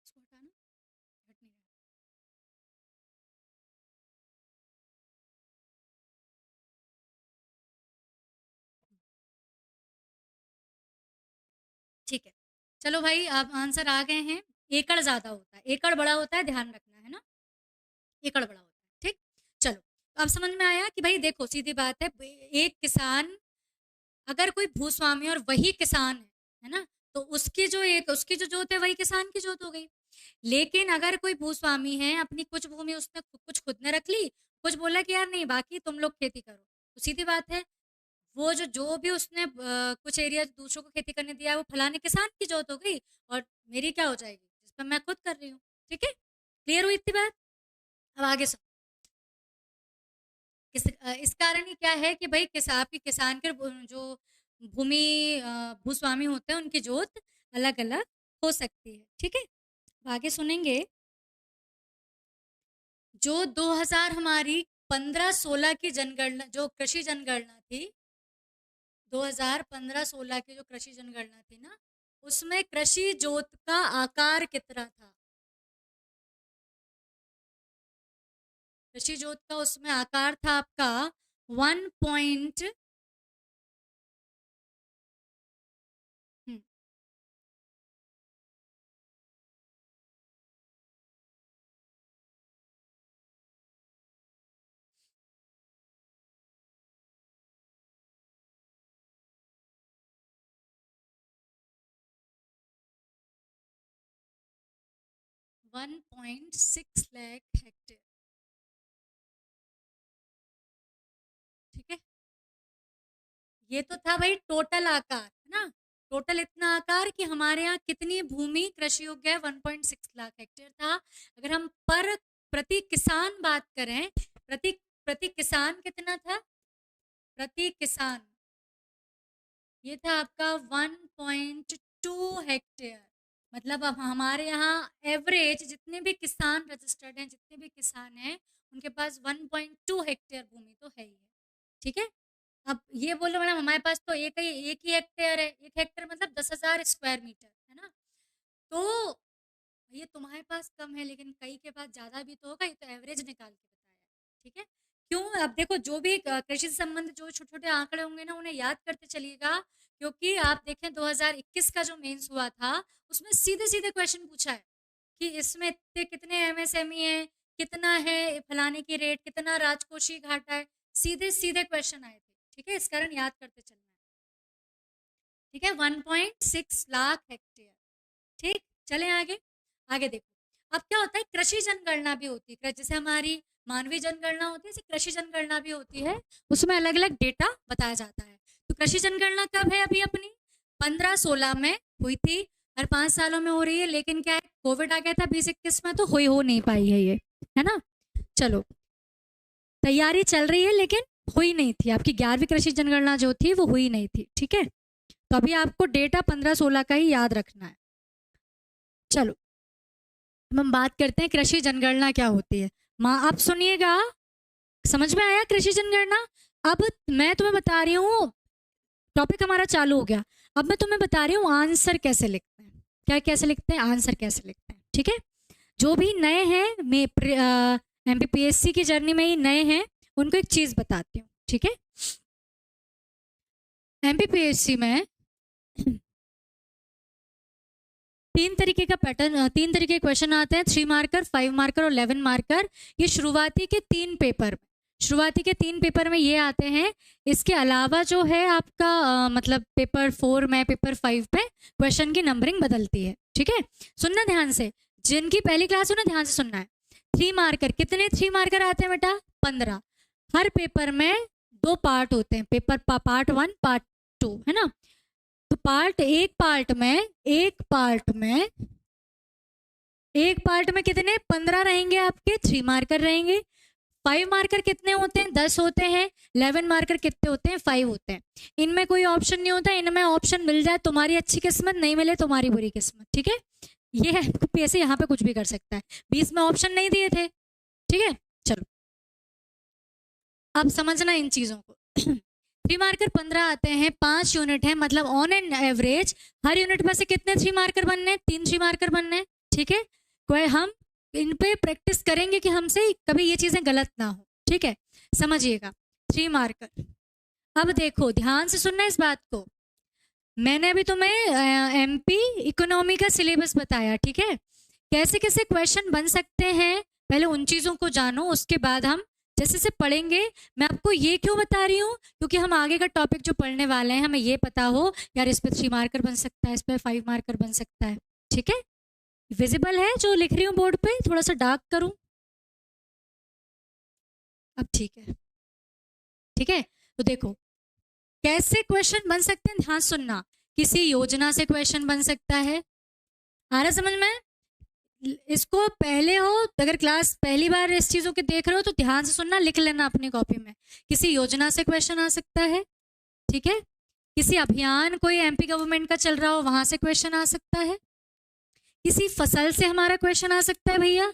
इसको हटाना, हट नहीं रहा। ठीक है, चलो भाई, आप आंसर आ गए हैं। एकड़ ज्यादा होता है, एकड़ बड़ा होता है, ध्यान रखना है ना, एकड़ बड़ा होता है। ठीक, चलो, तो अब समझ में आया कि भाई देखो, सीधी बात है, एक किसान, अगर कोई भूस्वामी और वही किसान है ना, तो उसकी जो जोत है वही किसान की जोत हो गई। लेकिन अगर कोई भूस्वामी है, अपनी कुछ भूमि उसने कुछ खुद ने रख ली, कुछ बोला कि यार नहीं, बाकी तुम लोग खेती करो, तो सीधी बात है, वो जो भी उसने कुछ एरिया दूसरों को खेती करने दिया है, वो फलाने किसान की जोत हो गई, और मेरी क्या हो जाएगी, जिस पर मैं खुद कर रही हूँ। ठीक है, क्लियर हुई इतनी बात? अब आगे सुनो। इस कारण ही क्या है कि भाई आपकी किसान के जो भूमि भूस्वामी होते हैं, उनकी जोत अलग अलग हो सकती है। ठीक है, अब आगे सुनेंगे। जो 2000 हमारी 15-16 की जनगणना, जो कृषि जनगणना थी, 2015-16 की जो कृषि जनगणना थी ना, उसमें कृषि जोत का आकार कितना था? कृषि जोत का उसमें आकार था आपका 1 1.6 लाख हेक्टेयर। ठीक है, ये तो था भाई टोटल आकार, है ना, टोटल इतना आकार कि हमारे यहाँ कितनी भूमि कृषि योग्य है, 1.6 लाख हेक्टेयर था। अगर हम पर प्रति किसान बात करें, प्रति प्रति किसान कितना था? प्रति किसान ये था आपका 1.2 हेक्टेयर। मतलब अब हमारे यहाँ एवरेज जितने भी किसान रजिस्टर्ड हैं, जितने भी किसान हैं, उनके पास 1.2 हेक्टेयर भूमि तो है ही है। ठीक है, अब ये बोलो मैडम हमारे पास तो एक ही हेक्टेयर है, एक हेक्टेयर मतलब 10,000 स्क्वायर मीटर, है ना। तो ये तुम्हारे पास कम है, लेकिन कई के पास ज्यादा भी तो होगा, ये तो एवरेज निकाल के बताया। ठीक है, क्यों? अब देखो, जो भी कृषि से संबंधित जो छोटे छोटे आंकड़े होंगे ना, उन्हें याद करते चलिएगा, क्योंकि आप देखें 2021 का जो मेंस हुआ था, उसमें सीधे सीधे क्वेश्चन पूछा है कि इसमें कितने एमएसएमई है, कितना है फलाने की रेट, कितना राजकोषीय घाटा है, सीधे सीधे क्वेश्चन आए थे। ठीक है, इस कारण याद करते चलना है। ठीक है, 1.6 लाख हेक्टेयर। ठीक, चले आगे। आगे देखो, अब क्या होता है, कृषि जनगणना भी होती है, जैसे हमारी मानवीय जनगणना होती है, जैसे कृषि जनगणना भी होती है, उसमें अलग अलग डेटा बताया जाता है। तो कृषि जनगणना कब है? अभी अपनी 15-16 में हुई थी, हर 5 सालों में हो रही है, लेकिन क्या है, कोविड आ गया था 2021 में, तो हो नहीं पाई है ये, है ना। चलो, तैयारी चल रही है, लेकिन हुई नहीं थी, आपकी 11वीं कृषि जनगणना जो थी वो हुई नहीं थी, ठीक है। तो अभी आपको डेटा 15-16 का ही याद रखना है। चलो हम बात करते हैं कृषि जनगणना क्या होती है। माँ आप सुनिएगा, समझ में आया कृषि जनगणना? अब मैं तुम्हें बता रही हूँ, टॉपिक हमारा चालू हो गया। अब मैं तुम्हें बता रही हूँ आंसर कैसे लिखते हैं, क्या कैसे लिखते हैं, आंसर कैसे लिखते हैं, ठीक है। जो भी नए हैं, MPPSC की जर्नी में ही नए हैं, उनको एक चीज बताती हूँ, ठीक है। MPPSC में 3 तरीके का पैटर्न, 3 तरीके के क्वेश्चन आते हैं, 3 मार्कर, 5 मार्कर और 11 मार्कर। ये शुरुआती के 3 पेपर में ये आते हैं। इसके अलावा जो है आपका मतलब पेपर 4 में, पेपर 5 में क्वेश्चन की नंबरिंग बदलती है, ठीक है। सुनना ध्यान से, जिनकी पहली क्लास हो ना ध्यान से सुनना है। 3 मार्कर, कितने 3 मार्कर आते हैं बेटा? 15। हर पेपर में 2 पार्ट होते हैं, पेपर पार्ट 1 पार्ट 2, है ना। तो एक पार्ट में कितने 15 रहेंगे आपके, 3 मार्कर रहेंगे। 5 मार्कर कितने होते हैं? 10 होते हैं। 11 मार्कर कितने होते हैं? 5 होते हैं। इनमें कोई ऑप्शन नहीं होता, इनमें ऑप्शन मिल जाए तुम्हारी अच्छी किस्मत, नहीं मिले तुम्हारी बुरी किस्मत, ठीक है। ये है PSC यहाँ पे कुछ भी कर सकता है। 20 में ऑप्शन नहीं दिए थे, ठीक है। चलो अब समझना इन चीजों को। 3 मार्कर 15 आते हैं, 5 यूनिट है, मतलब on an average her unit में से कितने 3 मार्कर बनने हैं? 3 3 मार्कर बनने हैं, ठीक है। कोई हम इन पे प्रैक्टिस करेंगे कि हमसे कभी ये चीजें गलत ना हो, ठीक है। समझिएगा 3 मार्कर। अब देखो ध्यान से सुनना इस बात को, मैंने अभी तुम्हें MP इकोनॉमी का सिलेबस बताया, ठीक है। कैसे कैसे क्वेश्चन बन सकते हैं पहले उन चीजों को जानो, उसके बाद हम जैसे जैसे पढ़ेंगे। मैं आपको ये क्यों बता रही हूँ, क्योंकि हम आगे का टॉपिक जो पढ़ने वाले हैं हमें ये पता हो यार इस पे 3 मार्कर बन सकता है, इस पे 5 मार्कर बन सकता है, ठीक है। विजिबल है जो लिख रही हूँ बोर्ड पे? थोड़ा सा डार्क करूं? अब ठीक है, ठीक है। तो देखो कैसे क्वेश्चन बन सकते हैं, ध्यान सुनना। किसी योजना से क्वेश्चन बन सकता है, आ रहा समझ में? इसको पहले हो, अगर क्लास पहली बार इस चीजों के देख रहे हो तो ध्यान से सुनना, लिख लेना अपनी कॉपी में। किसी योजना से क्वेश्चन आ सकता है, ठीक है। किसी अभियान कोई MP गवर्नमेंट का चल रहा हो वहां से क्वेश्चन आ सकता है। किसी फसल से हमारा क्वेश्चन आ सकता है भैया,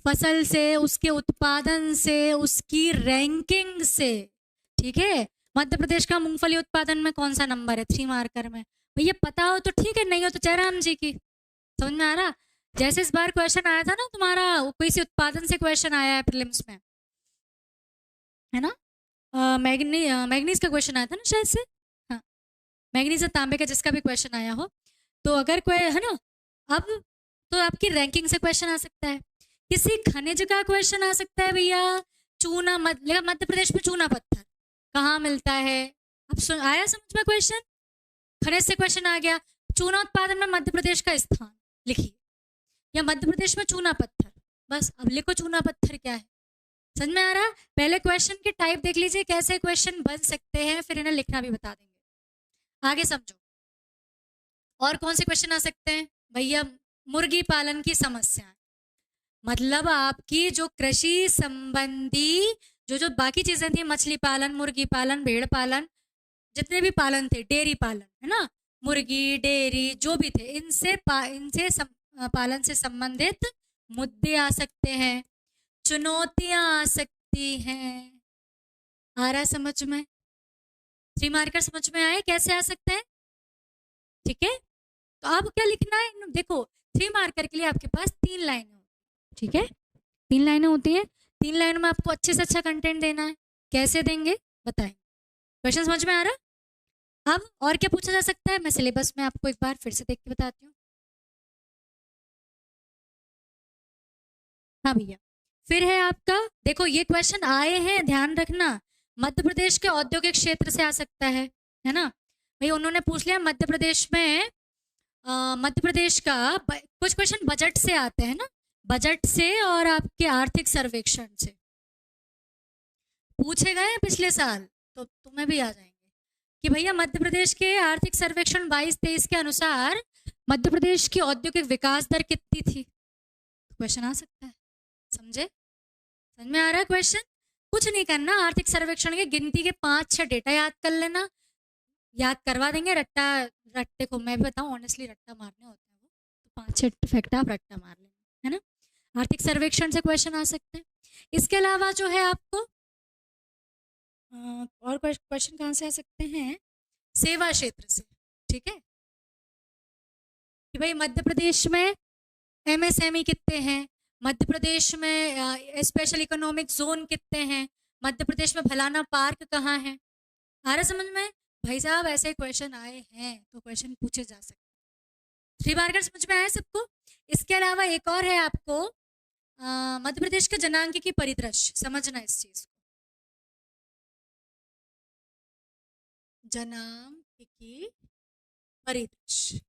फसल से, उसके उत्पादन से, उसकी रैंकिंग से, ठीक है। मध्य प्रदेश का मूंगफली उत्पादन में कौन सा नंबर है 3 मार्कर में? भैया पता हो तो ठीक है, नहीं हो तो जयराम जी की। समझ में आ रहा? जैसे इस बार क्वेश्चन आया था ना तुम्हारा, कोई सी उत्पादन से क्वेश्चन आया है प्रीलिम्स में, है ना। मैग्नीज का क्वेश्चन आया था ना शायद से, हाँ मैग्नीज तांबे का जिसका भी क्वेश्चन आया हो, तो अगर कोई है ना, अब तो आपकी रैंकिंग से क्वेश्चन आ सकता है। किसी खनिज का क्वेश्चन आ सकता है भैया, चूना मध्य प्रदेश में चूना पत्थर कहाँ मिलता है? अब आया समझ में क्वेश्चन? खनिज से क्वेश्चन आ गया, चूना उत्पादन में मध्य प्रदेश का स्थान लिखिए, या मध्य प्रदेश में चूना पत्थर, बस अब लिखो चूना पत्थर क्या है। समझ में आ रहा? पहले क्वेश्चन के टाइप देख लीजिए कैसे क्वेश्चन बन सकते हैं, फिर इन्हें लिखना भी बता देंगे। आगे समझो और कौन से क्वेश्चन आ सकते हैं भैया। मुर्गी पालन की समस्याएं, मतलब आपकी जो कृषि संबंधी जो बाकी चीजें थी, मछली पालन, मुर्गी पालन, भेड़ पालन, जितने भी पालन थे, डेयरी पालन, है ना, मुर्गी डेयरी जो भी थे, इनसे पालन से संबंधित मुद्दे आ सकते हैं, चुनौतियां आ सकती हैं। आ रहा समझ में? 3 मार्कर समझ में आए कैसे आ सकते हैं, ठीक है। तो अब क्या लिखना है, देखो 3 मार्कर के लिए आपके पास 3 लाइनें, ठीक है, 3 लाइनें होती है। 3 लाइनों में आपको अच्छे से अच्छा कंटेंट देना है। कैसे देंगे बताएं? क्वेश्चन समझ में आ रहा? अब और क्या पूछा जा सकता है, मैं सिलेबस में आपको एक बार फिर से देख के बताती हूँ। हाँ भैया, फिर है आपका, देखो ये क्वेश्चन आए हैं, ध्यान रखना, मध्य प्रदेश के औद्योगिक क्षेत्र से आ सकता है ना। भाई उन्होंने पूछ लिया मध्य प्रदेश में, मध्य प्रदेश का कुछ क्वेश्चन बजट से आते हैं ना, बजट से और आपके आर्थिक सर्वेक्षण से पूछे गए पिछले साल, तो तुम्हें भी आ जाएंगे कि भैया मध्य प्रदेश के आर्थिक सर्वेक्षण 22-23 के अनुसार मध्य प्रदेश की औद्योगिक विकास दर कितनी थी, क्वेश्चन आ सकता है। समझे? समझ में आ रहा है क्वेश्चन? कुछ नहीं करना, आर्थिक सर्वेक्षण के गिनती के 5-6 डेटा याद कर लेना, याद करवा देंगे। रट्टे को मैं भी बताऊं, ऑनेस्टली रट्टा मारने होते हैं वो, तो 5-6 फैक्ट आप रट्टा मार लेना, है ना। आर्थिक सर्वेक्षण से क्वेश्चन आ सकते हैं। इसके अलावा जो है आपको और क्वेश्चन कहाँ से आ सकते हैं, सेवा क्षेत्र से, ठीक है, कि भाई मध्य प्रदेश में एमएसएमई कितने हैं, मध्य प्रदेश में स्पेशल इकोनॉमिक जोन कितने हैं, मध्य प्रदेश में फलाना पार्क कहाँ है। आ रहा समझ में भाई साहब, ऐसे क्वेश्चन आए हैं तो क्वेश्चन पूछे जा सकते हैं। 3 मार्कर समझ में आया सबको। इसके अलावा एक और है आपको, मध्य प्रदेश के जनांक की परिदृश्य, समझना इस चीज को, जनांक परिदृश्य।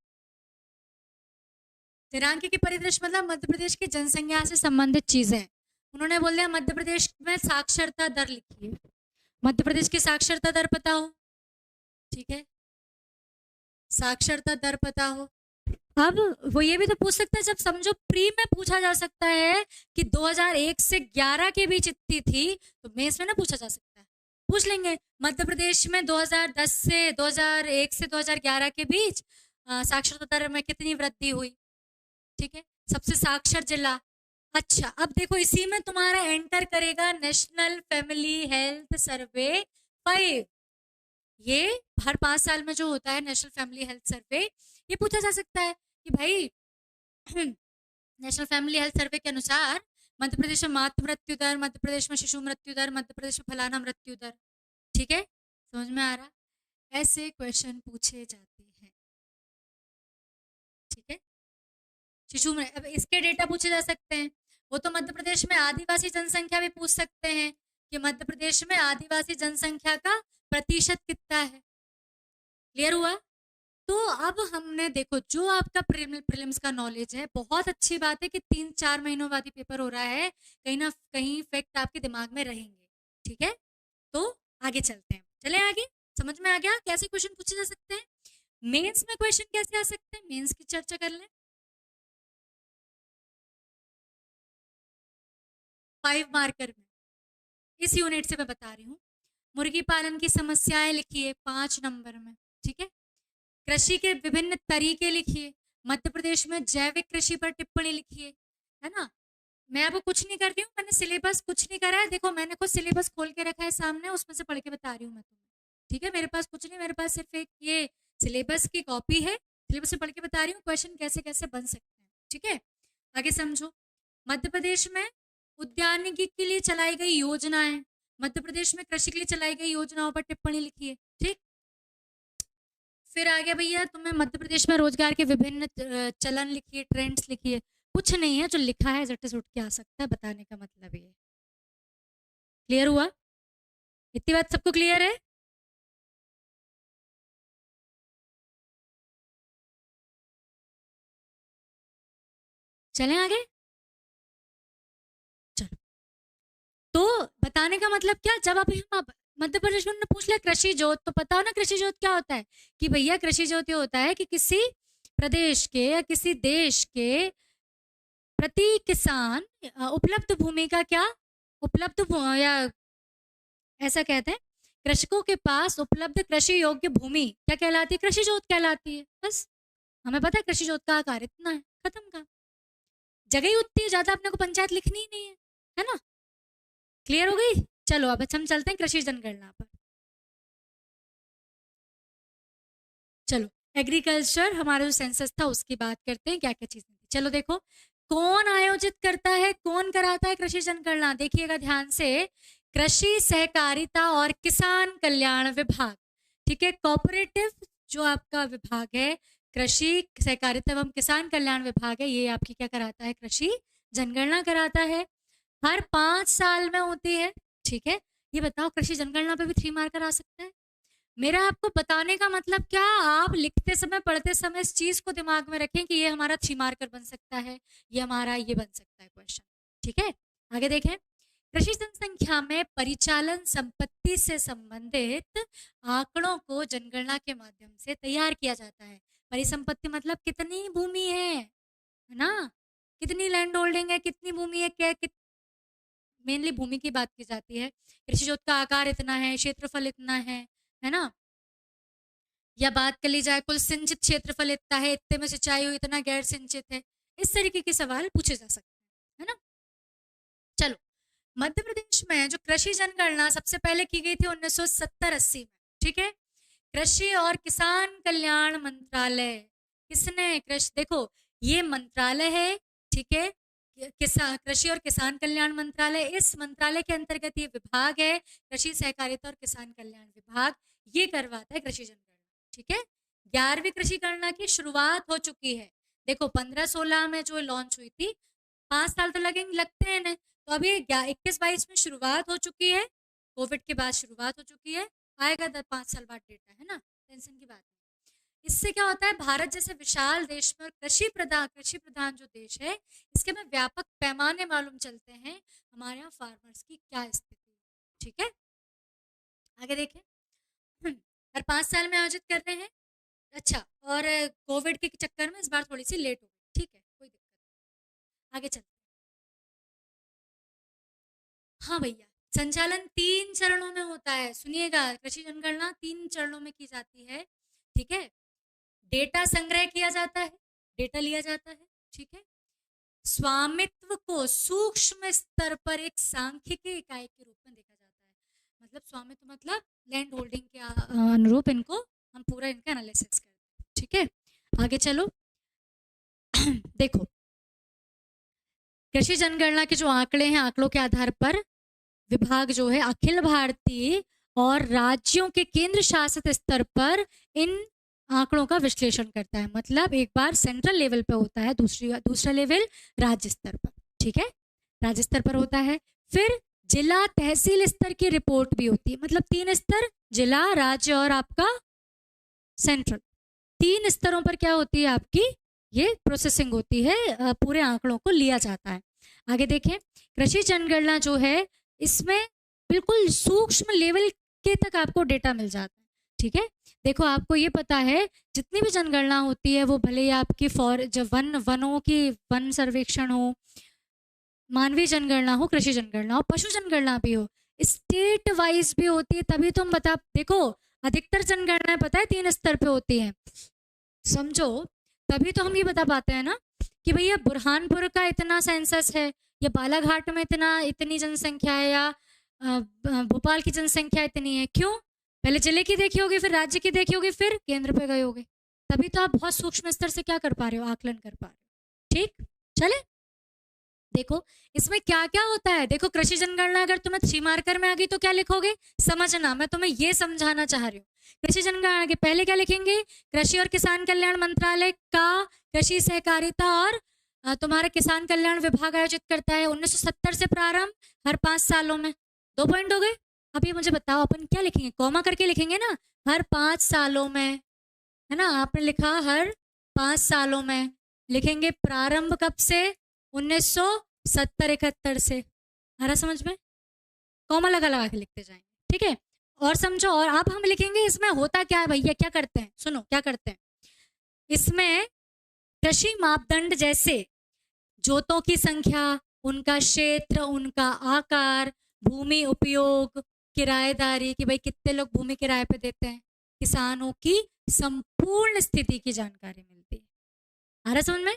जनांक की परिदृश्य मतलब मध्य प्रदेश की जनसंख्या से संबंधित चीजें। उन्होंने बोल दिया मध्य प्रदेश में साक्षरता दर लिखिए, मध्य प्रदेश की साक्षरता दर पता हो, ठीक है, साक्षरता दर पता हो। अब वो ये भी तो पूछ सकता है, जब समझो प्री में पूछा जा सकता है कि 2001 से 11 के बीच इतनी थी, तो मेंस में ना पूछा जा सकता है, पूछ लेंगे मध्य प्रदेश में 2010 से 2001 से 2011 के बीच साक्षरता दर में कितनी वृद्धि हुई, ठीक है, सबसे साक्षर जिला। अच्छा, अब देखो इसी में तुम्हारा एंटर करेगा नेशनल फैमिली हेल्थ सर्वे 5। ये हर 5 साल में जो होता है नेशनल फैमिली हेल्थ सर्वे, ये पूछा जा सकता है कि भाई नेशनल फैमिली हेल्थ सर्वे के अनुसार मध्य प्रदेश में मातृ मृत्यु दर, मध्य प्रदेश में शिशु मृत्यु दर, मध्य प्रदेश में फलाना मृत्यु दर, ठीक है, समझ में आ रहा। ऐसे क्वेश्चन पूछे जाते हैं, ठीक है। शिशु में अब इसके डेटा पूछे जा सकते हैं। वो तो मध्य प्रदेश में आदिवासी जनसंख्या भी पूछ सकते हैं कि मध्य प्रदेश में आदिवासी जनसंख्या का प्रतिशत कितना है। क्लियर हुआ। तो अब हमने देखो जो आपका प्रीलिम्स का नॉलेज है, बहुत अच्छी बात है कि 3-4 महीनों बाद ही पेपर हो रहा है, कहीं ना कहीं फैक्ट आपके दिमाग में रहेंगे, ठीक है। तो आगे चलते हैं, चले आगे। समझ में आ गया कैसे क्वेश्चन पूछे जा सकते हैं, मेंस में क्वेश्चन कैसे आ सकते हैं, मेंस की चर्चा कर लें। 5 मार्कर में इस यूनिट से मैं बता रही हूँ। मुर्गी पालन की समस्याएं लिखिए 5 नंबर में, ठीक है। कृषि के विभिन्न तरीके लिखिए, मध्य प्रदेश में जैविक कृषि पर टिप्पणी लिखिए, है ना। मैं आपको कुछ नहीं कर रही हूँ, मैंने सिलेबस कुछ नहीं करा है, देखो मैंने खुद सिलेबस खोल के रखा है सामने, उसमें से पढ़ के बता रही हूँ मैं तुम्हें, ठीक है। मेरे पास कुछ नहीं, मेरे पास सिर्फ एक ये सिलेबस की कॉपी है, सिलेबस से पढ़ के बता रही हूँ क्वेश्चन कैसे कैसे बन सकते हैं, ठीक है। आगे समझो, मध्य प्रदेश में उद्यानिकी के लिए चलाई गई योजनाएं, मध्य प्रदेश में कृषि के लिए चलाई गई योजनाओं पर टिप्पणी लिखिए, ठीक। फिर आ गया भैया तुम्हें मध्य प्रदेश में रोजगार के विभिन्न चलन लिखिए, ट्रेंड्स लिखिए। कुछ नहीं है, जो लिखा है झट से उठ के आ सकता है, बताने का मतलब ये। क्लियर हुआ, इतनी बात सबको क्लियर है। चलें आगे, चलो। तो बताने का मतलब क्या, जब आप मध्य प्रदेश में पूछ लिया कृषि जोत, तो पता हो ना कृषि जोत क्या होता है, कि भैया कृषि जोत ये होता है कि किसी प्रदेश के या किसी देश के प्रति किसान उपलब्ध भूमि का क्या, या ऐसा कहते हैं कृषकों के पास उपलब्ध कृषि योग्य भूमि क्या कहलाती है, कृषि जोत कहलाती है। बस हमें पता है कृषि जोत का आकार इतना है, खत्म का, जगह ही उतनी है, ज्यादा अपने को पंचायत लिखनी ही नहीं है ना। क्लियर हो गई। चलो अब हम चलते हैं कृषि जनगणना पर। चलो एग्रीकल्चर हमारा जो सेंसस था उसकी बात करते हैं, क्या क्या चीजें थी। चलो देखो, कौन आयोजित करता है, कौन कराता है कृषि जनगणना, देखिएगा ध्यान से, कृषि सहकारिता और किसान कल्याण विभाग, ठीक है। कोऑपरेटिव जो आपका विभाग है, कृषि सहकारिता एवं किसान कल्याण विभाग है, ये आपकी क्या कराता है, कृषि जनगणना कराता है। हर 5 साल में होती है, ठीक है। ये बताओ कृषि जनगणना पे भी 3 मार्कर आ सकता है। मेरा आपको बताने का मतलब क्या, आप लिखते समय पढ़ते समय इस चीज को दिमाग में रखें कि ये हमारा 3 मार्कर बन सकता है, ये हमारा ये बन सकता है क्वेश्चन, ठीक है। आगे देखें, कृषि जनसंख्या में परिचालन संपत्ति से संबंधित आंकड़ों को जनगणना के माध्यम से तैयार किया जाता है। परिसंपत्ति मतलब कितनी भूमि है ना, कितनी लैंड होल्डिंग है, कितनी भूमि है, क्या मेनली भूमि की बात की जाती है। कृषि जोत का आकार इतना है, क्षेत्रफल इतना है ना। या बात कर ली जाए कुल सिंचित क्षेत्रफल इतना है, इतने में सिंचाई हुई, इतना गैर सिंचित है। इस तरीके के सवाल पूछे जा सकते हैं, है ना। चलो, मध्य प्रदेश में जो कृषि जनगणना सबसे पहले की गई थी 1970-80 में, ठीक है। कृषि और किसान कल्याण मंत्रालय, किसने कृषि, देखो ये मंत्रालय है, ठीक है, किसान कृषि और किसान कल्याण मंत्रालय, इस मंत्रालय के अंतर्गत ये विभाग है, कृषि सहकारिता और किसान कल्याण विभाग, ये करवाता है कृषि जनगणना, ठीक है। 11वीं कृषि गणना की शुरुआत हो चुकी है। देखो 15-16 में जो लॉन्च हुई थी, 5 साल तो लगेंगे, लगते हैं ना, तो अभी 21-22 में शुरुआत हो चुकी है, कोविड के बाद शुरुआत हो चुकी है, आएगा 5 साल बाद डेटा, है ना, टेंशन की बात नहीं। इससे क्या होता है, भारत जैसे विशाल देश में और कृषि प्रधान जो देश है, इसके में व्यापक पैमाने मालूम चलते हैं हमारे यहाँ फार्मर्स की क्या स्थिति, ठीक है। आगे देखें, हर 5 साल में आयोजित कर रहे हैं। अच्छा, और कोविड के चक्कर में इस बार थोड़ी सी लेट हो गई, ठीक है, कोई दिक्कत नहीं। आगे चलते, हाँ भैया, संचालन 3 चरणों में होता है, सुनिएगा, कृषि जनगणना 3 चरणों में की जाती है, ठीक है। डेटा संग्रह किया जाता है, डेटा लिया जाता है, ठीक है। स्वामित्व को सूक्ष्म स्तर पर एक सांख्यिकी इकाई के रूप में देखा जाता है। मतलब स्वामित्व मतलब लैंड होल्डिंग के अनुरूप इनको हम पूरा इनका एनालिसिस करते हैं, ठीक है। आगे चलो, देखो कृषि जनगणना के जो आंकड़े हैं, आंकड़ों के आधार पर विभाग जो है अखिल भारतीय और राज्यों के केंद्र शासित स्तर पर इन आंकड़ों का विश्लेषण करता है। मतलब एक बार सेंट्रल लेवल पे होता है, दूसरा लेवल राज्य स्तर पर, ठीक है, राज्य स्तर पर होता है। फिर जिला तहसील स्तर की रिपोर्ट भी होती है, मतलब 3 स्तर, जिला, राज्य और आपका सेंट्रल, 3 स्तरों पर क्या होती है आपकी ये प्रोसेसिंग होती है, पूरे आंकड़ों को लिया जाता है। आगे देखें, कृषि जनगणना जो है इसमें बिल्कुल सूक्ष्म लेवल के तक आपको डेटा मिल जाता है, ठीक है। देखो आपको ये पता है जितनी भी जनगणना होती है वो भले ही आपकी जब वनों की वन सर्वेक्षण हो, मानवीय जनगणना हो, कृषि जनगणना हो, पशु जनगणना भी हो, स्टेट वाइज भी होती है, तभी तुम बता, देखो अधिकतर जनगणना पता है 3 स्तर पे होती है, समझो, तभी तो हम ये बता पाते हैं ना कि भैया बुरहानपुर का इतना सेंसस है, या बालाघाट में इतनी जनसंख्या है, या भोपाल की जनसंख्या इतनी है। क्यों? पहले जिले की देखी होगी, फिर राज्य की देखी होगी, फिर केंद्र पे गए होगे, तभी तो आप बहुत सूक्ष्म स्तर से क्या कर पा रहे हो, आकलन कर पा रहे हो, ठीक। चले, देखो इसमें क्या क्या होता है। देखो कृषि जनगणना अगर तुम्हें 3 मार्कर में आ गई तो क्या लिखोगे, समझना, मैं तुम्हें ये समझाना चाह रही हूँ। कृषि जनगणना के पहले क्या लिखेंगे, कृषि और किसान कल्याण मंत्रालय का कृषि सहकारिता और तुम्हारा किसान कल्याण विभाग आयोजित करता है, 1970 से प्रारंभ, हर 5 सालों में। 2 पॉइंट हो गए। अब ये मुझे बताओ अपन क्या लिखेंगे, कॉमा करके लिखेंगे ना, हर 5 सालों में, है ना, आपने लिखा हर 5 सालों में, लिखेंगे प्रारंभ कब से, 1970-71 से, आ रहा समझ में, कॉमा लगा लगा के लिखते जाएंगे, ठीक है। और समझो, और अब हम लिखेंगे इसमें होता क्या है भैया, क्या करते हैं, सुनो क्या करते हैं इसमें, कृषि मापदंड जैसे जोतों की संख्या, उनका क्षेत्र, उनका आकार, भूमि उपयोग, किराएदारी, कि भाई कितने लोग भूमि किराए पे देते हैं, किसानों की संपूर्ण स्थिति की जानकारी मिलती है। आ रहा समझ में,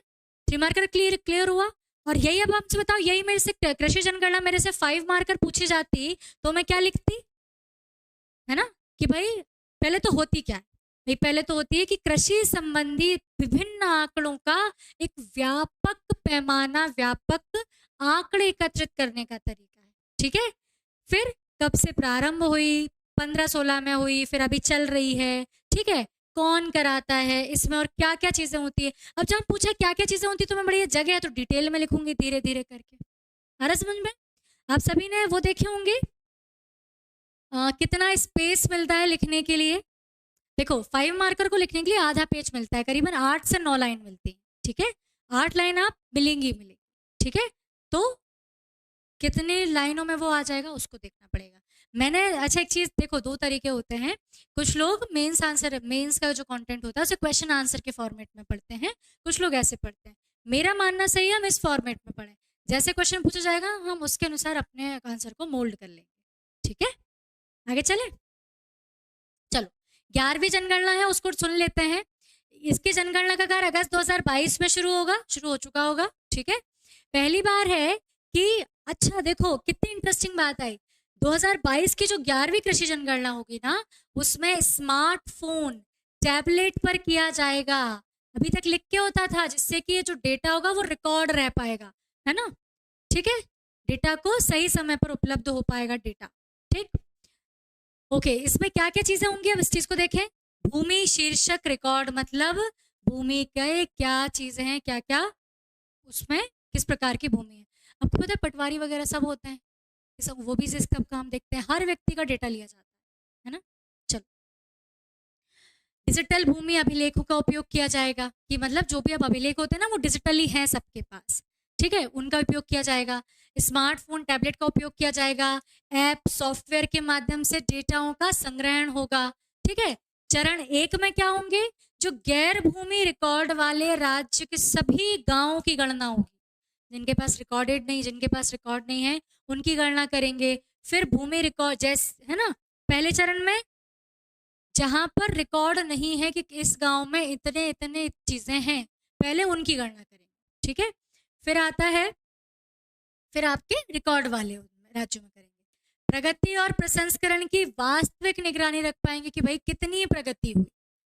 3 मार्कर क्लियर हुआ। और यही अब आपसे बताओ, यही मेरे से कृषि जनगणना मेरे से 5 मार्कर पूछी जाती तो मैं क्या लिखती, है ना, कि भाई पहले तो होती क्या है भाई, पहले तो होती है कि कृषि संबंधी विभिन्न आंकड़ों का एक व्यापक पैमाना, व्यापक आंकड़े एकत्रित करने का तरीका है, ठीक है। फिर कब से प्रारंभ हुई, 15-16 में हुई, फिर अभी चल रही है, ठीक है। कौन कराता है इसमें और क्या क्या चीजें होती है। अब जब पूछा क्या क्या चीजें होती है तो मैं बड़ी जगह है तो डिटेल में लिखूंगी धीरे धीरे करके, आ रहा समझ में। आप सभी ने वो देखे होंगे कितना स्पेस मिलता है लिखने के लिए। देखो 5 मार्कर को लिखने के लिए आधा पेज मिलता है, करीबन 8 से 9 लाइन मिलती है, ठीक है। 8 लाइन आप मिलेंगी, ठीक है। तो कितने लाइनों में वो आ जाएगा उसको देखना पड़ेगा। मैंने, अच्छा एक चीज देखो, 2 तरीके होते हैं, कुछ लोग मेंस का जो कंटेंट होता है उसे क्वेश्चन आंसर के फॉर्मेट में पढ़ते हैं, कुछ लोग ऐसे पढ़ते हैं। मेरा मानना सही है हम इस फॉर्मेट में पढ़ें, जैसे क्वेश्चन पूछा जाएगा हम उसके अनुसार अपने आंसर को मोल्ड कर लेंगे, ठीक है। आगे चले, चलो 11वीं जनगणना है उसको सुन लेते हैं। इसकी जनगणना का कार्य अगस्त 2022 में शुरू हो चुका होगा, ठीक है। पहली बार है कि अच्छा देखो कितनी इंटरेस्टिंग बात आई, 2022 की जो 11वीं कृषि जनगणना होगी ना, उसमें स्मार्टफोन टैबलेट पर किया जाएगा। अभी तक लिख के होता था, जिससे कि ये जो डेटा होगा वो रिकॉर्ड रह पाएगा, है ना, ठीक है। डेटा को सही समय पर उपलब्ध हो पाएगा डेटा, ठीक। ओके, इसमें क्या क्या चीजें होंगी, अब इस चीज को देखें। भूमि शीर्षक रिकॉर्ड, मतलब भूमि के क्या चीजें हैं, क्या क्या उसमें किस प्रकार की भूमि है। आपको पता है पटवारी वगैरह सब होते हैं, सब वो भी इसका काम देखते हैं, हर व्यक्ति का डेटा लिया जाता है ना। चलो, डिजिटल भूमि अभिलेखों का उपयोग किया जाएगा, कि मतलब जो भी अब अभिलेख होते हैं ना वो डिजिटली हैं सबके पास, ठीक है, उनका उपयोग किया जाएगा। स्मार्टफोन टैबलेट का उपयोग किया जाएगा। ऐप सॉफ्टवेयर के माध्यम से डेटाओं का संग्रहण होगा, ठीक है। चरण 1 में क्या होंगे, जो गैर भूमि रिकॉर्ड वाले राज्य के सभी गांवों की गणना होगी, जिनके पास रिकॉर्डेड नहीं, जिनके पास रिकॉर्ड नहीं है उनकी गणना करेंगे। फिर भूमि रिकॉर्ड जैसे है ना, पहले चरण में जहां पर रिकॉर्ड नहीं है कि इस गांव में इतने इतने चीजें हैं, पहले उनकी गणना करेंगे, ठीक है। फिर आता है, फिर आपके रिकॉर्ड वाले राज्यों में करेंगे। प्रगति और प्रसंस्करण की वास्तविक निगरानी रख पाएंगे कि भाई कितनी प्रगति हुई,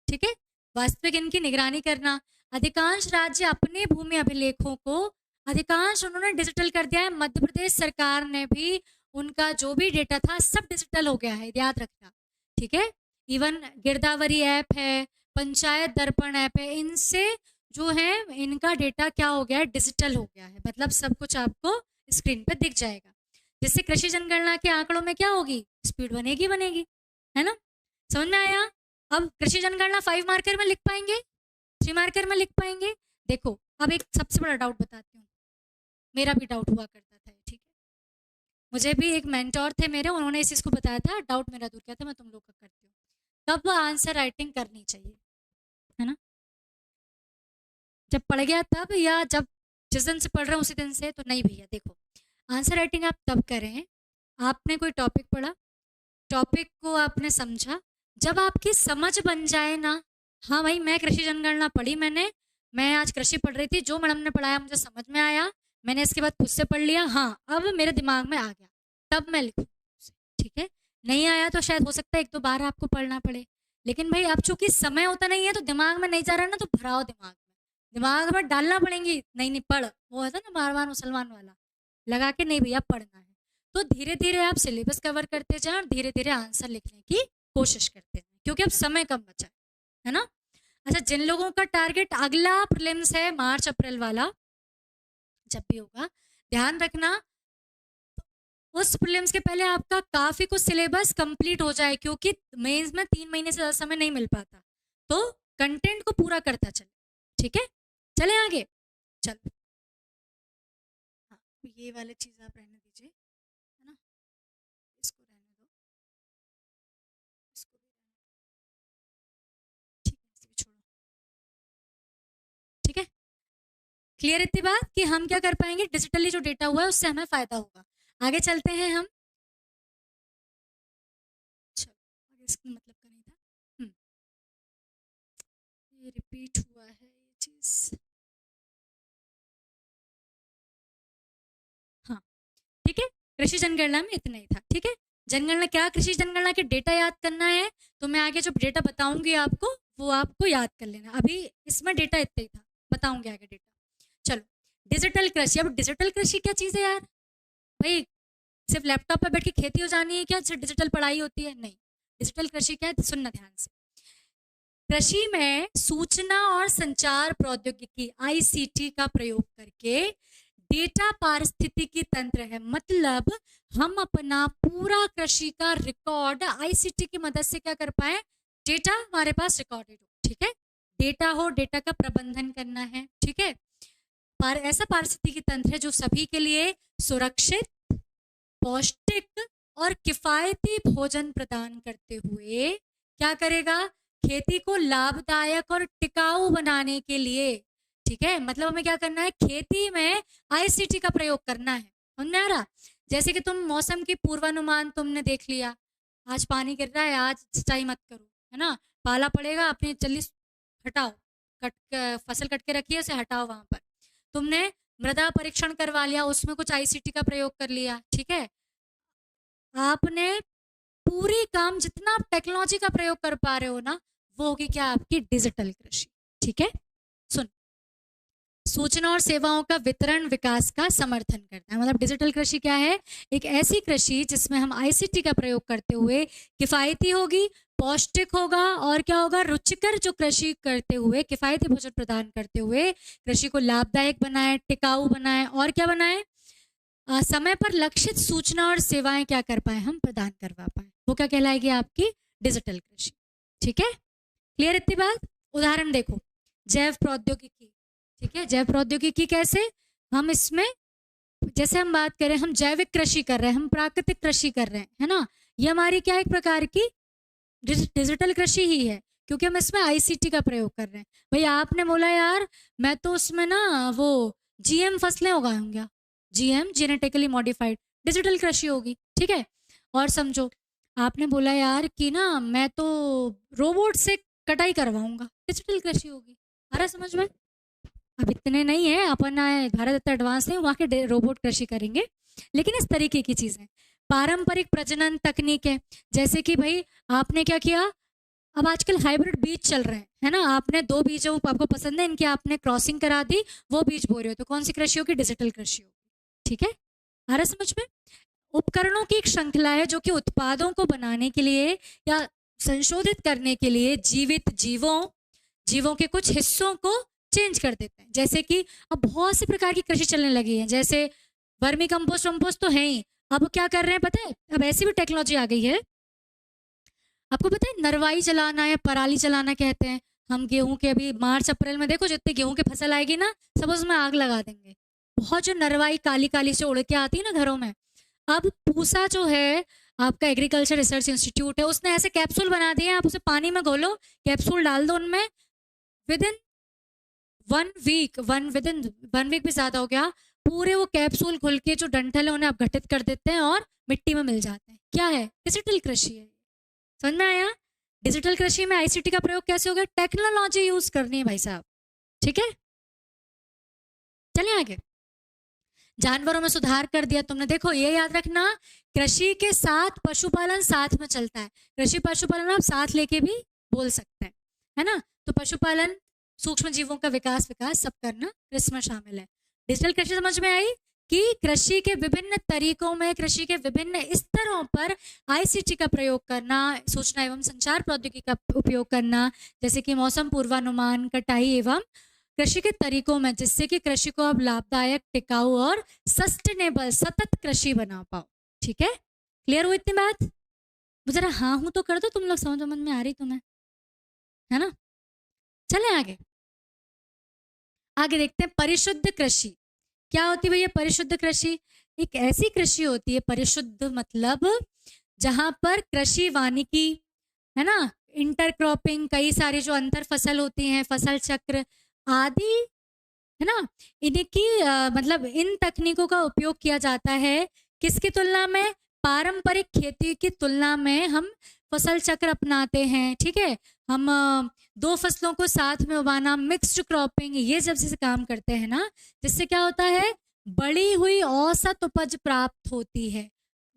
ठीक है, वास्तविक इनकी निगरानी करना। अधिकांश राज्य अपने भूमि अभिलेखों को अधिकांश उन्होंने डिजिटल कर दिया है। मध्य प्रदेश सरकार ने भी उनका जो भी डेटा था सब डिजिटल हो गया है, याद रखना, ठीक है। इवन गिरदावरी ऐप है, पंचायत दर्पण ऐप है, इनसे जो है इनका डेटा क्या हो गया है, डिजिटल हो गया है, मतलब सब कुछ आपको स्क्रीन पे दिख जाएगा। जिससे कृषि जनगणना के आंकड़ों में क्या होगी, स्पीड बनेगी, है ना, समझ में आया। अब कृषि जनगणना 5 मार्कर में लिख पाएंगे, 3 मार्कर में लिख पाएंगे। देखो अब एक सबसे बड़ा डाउट बताती हूँ, मेरा भी डाउट हुआ करता था, ठीक है, मुझे भी एक मेंटोर थे मेरे, उन्होंने इस चीज को बताया था, डाउट मेरा दूर किया था, मैं तुम लोग का करती हूँ। कब आंसर राइटिंग करनी चाहिए, है ना, जब पढ़ गया तब, या जब जिस दिन से पढ़ रहे हैं उसी दिन से, तो नहीं भैया। देखो आंसर राइटिंग आप तब करें, आपने कोई टॉपिक पढ़ा, टॉपिक को आपने समझा, जब आपकी समझ बन जाए ना, हाँ भाई मैं कृषि जनगणना पढ़ी, मैं आज कृषि पढ़ रही थी, जो मैडम ने पढ़ाया मुझे समझ में आया, मैंने इसके बाद खुद से पढ़ लिया, हाँ अब मेरे दिमाग में आ गया, तब मैं लिखूँ, ठीक है। नहीं आया तो शायद हो सकता है 1-2 बार आपको पढ़ना पड़े, लेकिन भाई अब चूंकि समय होता नहीं है तो दिमाग में नहीं जा रहा ना, तो भराओ दिमाग में डालना पड़ेंगी, नहीं पढ़, वो है ना बार बार मुसलमान वाला लगा के, नहीं भैया पढ़ना है। तो धीरे धीरे आप सिलेबस कवर करते जाए और धीरे धीरे आंसर लिखने की कोशिश करते हैं, क्योंकि अब समय कम बचा है ना। अच्छा, जिन लोगों का टारगेट अगला प्रीलिम्स है मार्च अप्रैल वाला, जब भी होगा ध्यान रखना उस प्रीलिम्स के पहले आपका काफी कुछ सिलेबस कंप्लीट हो जाए, क्योंकि मेंस में 3 महीने से ज्यादा समय नहीं मिल पाता, तो कंटेंट को पूरा करता चले, ठीक है। चले आगे, चलो हाँ, ये वाले चीज आप रहने दीजिए, है ना, इसको रहने दो, इसको भी ठीक है, इसे भी छोड़ो, ठीक है। क्लियर इतनी बात कि हम क्या कर पाएंगे, डिजिटली जो डेटा हुआ है उससे हमें फायदा होगा। आगे चलते हैं हम, चलो इसका मतलब का नहीं था, ये रिपीट हुआ है ये चीज, हाँ ठीक है। कृषि जनगणना में इतना ही था, ठीक है। जनगणना क्या, कृषि जनगणना के डेटा याद करना है, तो मैं आगे जो डेटा बताऊंगी आपको वो आपको याद कर लेना, अभी इसमें डेटा इतना ही था, बताऊंगी आगे डेटा। चलो डिजिटल कृषि, अब डिजिटल कृषि क्या चीज है यार, भाई सिर्फ लैपटॉप पर बैठ के खेती हो जानी है क्या, सिर्फ डिजिटल पढ़ाई होती है, नहीं। डिजिटल कृषि क्या है, सुनना ध्यान से। कृषि में सूचना और संचार प्रौद्योगिकी आईसीटी का प्रयोग करके डेटा पारिस्थितिकी तंत्र है, मतलब हम अपना पूरा कृषि का रिकॉर्ड आईसीटी की मदद से क्या कर पाए, डेटा हमारे पास रिकॉर्डेड हो, ठीक है। डेटा हो, डेटा का प्रबंधन करना है, ठीक है। ऐसा पारिस्थितिकी तंत्र है जो सभी के लिए सुरक्षित, पौष्टिक और किफायती भोजन प्रदान करते हुए क्या करेगा, खेती को लाभदायक और टिकाऊ बनाने के लिए, ठीक है, मतलब हमें क्या करना है, खेती में आईसीटी का प्रयोग करना है। समझ में आ रहा? जैसे कि तुम मौसम की पूर्वानुमान तुमने देख लिया, आज पानी गिर रहा है, आज सिंचाई मत करो, है ना, पाला पड़ेगा, अपनी जल्दी हटाओ, फसल कट के रखिए, उसे हटाओ वहां पर। तुमने मृदा परीक्षण करवा लिया, उसमें कुछ आईसीटी का प्रयोग कर लिया, ठीक है। आपने पूरी काम जितना आप टेक्नोलॉजी का प्रयोग कर पा रहे हो ना, वो होगी क्या, आपकी डिजिटल कृषि। ठीक है, सुन, सूचना और सेवाओं का वितरण विकास का समर्थन करता है। मतलब डिजिटल कृषि क्या है, एक ऐसी कृषि जिसमें हम आईसीटी का प्रयोग करते हुए किफायती होगी, पौष्टिक होगा, और क्या होगा, रुचिकर जो कृषि करते हुए किफायती भोजन प्रदान करते हुए कृषि को लाभदायक बनाए, टिकाऊ बनाए, और क्या बनाए, समय पर लक्षित सूचना और सेवाएं क्या कर पाए, हम प्रदान करवा पाए, वो क्या कहलाएगी, आपकी डिजिटल कृषि। ठीक है, क्लियर इतनी बात? उदाहरण देखो, जैव प्रौद्योगिकी। ठीक है, जैव प्रौद्योगिकी कैसे, हम इसमें जैसे हम बात करें, हम जैविक कृषि कर रहे हैं, हम प्राकृतिक कृषि कर रहे हैं, है ना, ये हमारी क्या एक प्रकार की डिजिटल कृषि ही है, क्योंकि हम इसमें आईसीटी का प्रयोग कर रहे हैं। भैया आपने बोला यार मैं तो उसमें ना वो जीएम फसलें उगाऊंगा, जीएम जेनेटिकली मॉडिफाइड, डिजिटल कृषि होगी। ठीक है, और समझो आपने बोला यार कि ना मैं तो रोबोट से कटाई करवाऊंगा, डिजिटल कृषि होगी। आ रहा समझ में? अब इतने नहीं है अपन, भारत इतना एडवांस नहीं, वहाँ के रोबोट कृषि करेंगे, लेकिन इस तरीके की चीजें। पारंपरिक प्रजनन तकनीक है, जैसे कि भाई आपने क्या किया, अब आजकल हाइब्रिड बीज चल रहे हैं, है ना, आपने दो बीज आपको पसंद है, इनकी आपने क्रॉसिंग करा दी, वो बीज बो रहे हो, तो कौन सी कृषि होगी, डिजिटल कृषि होगी। ठीक है, आ रहा समझ में? उपकरणों की एक श्रृंखला है जो कि उत्पादों को बनाने के लिए या संशोधित करने के लिए जीवित जीवों के कुछ हिस्सों को चेंज कर देते हैं। जैसे कि अब बहुत सी प्रकार की कृषि चलने लगी है, जैसे वर्मी कंपोस्ट वम्पोस्ट तो है ही, अब क्या कर रहे हैं पता है, अब ऐसी भी टेक्नोलॉजी आ गई है, आपको पता है नरवाई चलाना या पराली चलाना कहते हैं। हम गेहूं के अभी मार्च अप्रैल में देखो, जितने गेहूं की फसल आएगी ना, सब उसमें आग लगा देंगे। बहुत जो नरवाई काली काली से उड़ के आती है ना घरों में, अब पूसा जो है आपका एग्रीकल्चर रिसर्च इंस्टीट्यूट है, उसने ऐसे कैप्सूल बना दिए हैं, आप उसे पानी में घोलो, कैप्सूल डाल दो उनमें, within within one week भी ज्यादा हो गया, पूरे वो कैप्सूल खुल के जो डंठल है उन्हें आप घटित कर देते हैं और मिट्टी में मिल जाते हैं। क्या है, डिजिटल कृषि है। समझ में आया? डिजिटल कृषि में आईसीटी का प्रयोग कैसे होगा, टेक्नोलॉजी यूज करनी है भाई साहब। ठीक है, चलिए आगे। जानवरों में सुधार कर दिया तुमने, देखो ये याद रखना, कृषि के साथ पशुपालन साथ में चलता है, कृषि पशुपालन आप साथ लेके भी बोल सकते हैं, है ना। तो पशुपालन, सूक्ष्म जीवों का विकास सब करना इसमें शामिल है। डिजिटल कृषि समझ में आई कि कृषि के विभिन्न तरीकों में, कृषि के विभिन्न स्तरों पर आईसीटी का प्रयोग करना, सूचना एवं संचार प्रौद्योगिकी का उपयोग करना, जैसे कि मौसम पूर्वानुमान, कटाई एवं कृषि के तरीकों में, जिससे कि कृषि को अब लाभदायक, टिकाऊ और सस्टेनेबल, सतत कृषि बना पाओ। ठीक है, क्लियर हुई इतनी बात? जरा हाँ हूं तो कर दो, तुम लोग समझ में आ रही तुम्हें, है ना। चले आगे, आगे देखते हैं परिशुद्ध कृषि। क्या होती है भैया परिशुद्ध कृषि? एक ऐसी कृषि होती है, परिशुद्ध मतलब जहां पर कृषि वानिकी, है ना, इंटरक्रॉपिंग, कई सारी जो अंतर फसल होती हैं, फसल चक्र आदि, है ना, इनकी मतलब इन तकनीकों का उपयोग किया जाता है किसकी तुलना में, पारंपरिक खेती की तुलना में हम फसल चक्र अपनाते हैं। ठीक है, हम दो फसलों को साथ में उगाना, मिक्स्ड क्रॉपिंग, ये जब से काम करते हैं ना, जिससे क्या होता है, बढ़ी हुई औसत उपज प्राप्त होती है,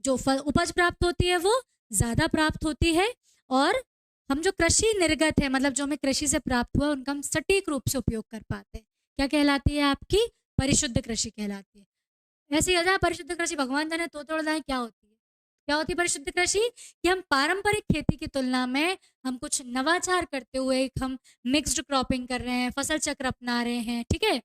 जो उपज प्राप्त होती है वो ज्यादा प्राप्त होती है, और हम जो कृषि निर्गत है, मतलब जो हमें कृषि से प्राप्त हुआ, उनका हम सटीक रूप से उपयोग कर पाते हैं। क्या कहलाती है आपकी, परिशुद्ध कृषि कहलाती है। ऐसे ही परिशुद्ध कृषि भगवान जाने तो तोड़ दाए क्या होती है, क्या होती है परिशुद्ध कृषि, कि हम पारंपरिक खेती की तुलना में हम कुछ नवाचार करते हुए, हम मिक्स्ड क्रॉपिंग कर रहे हैं, फसल चक्र अपना रहे हैं, ठीक है,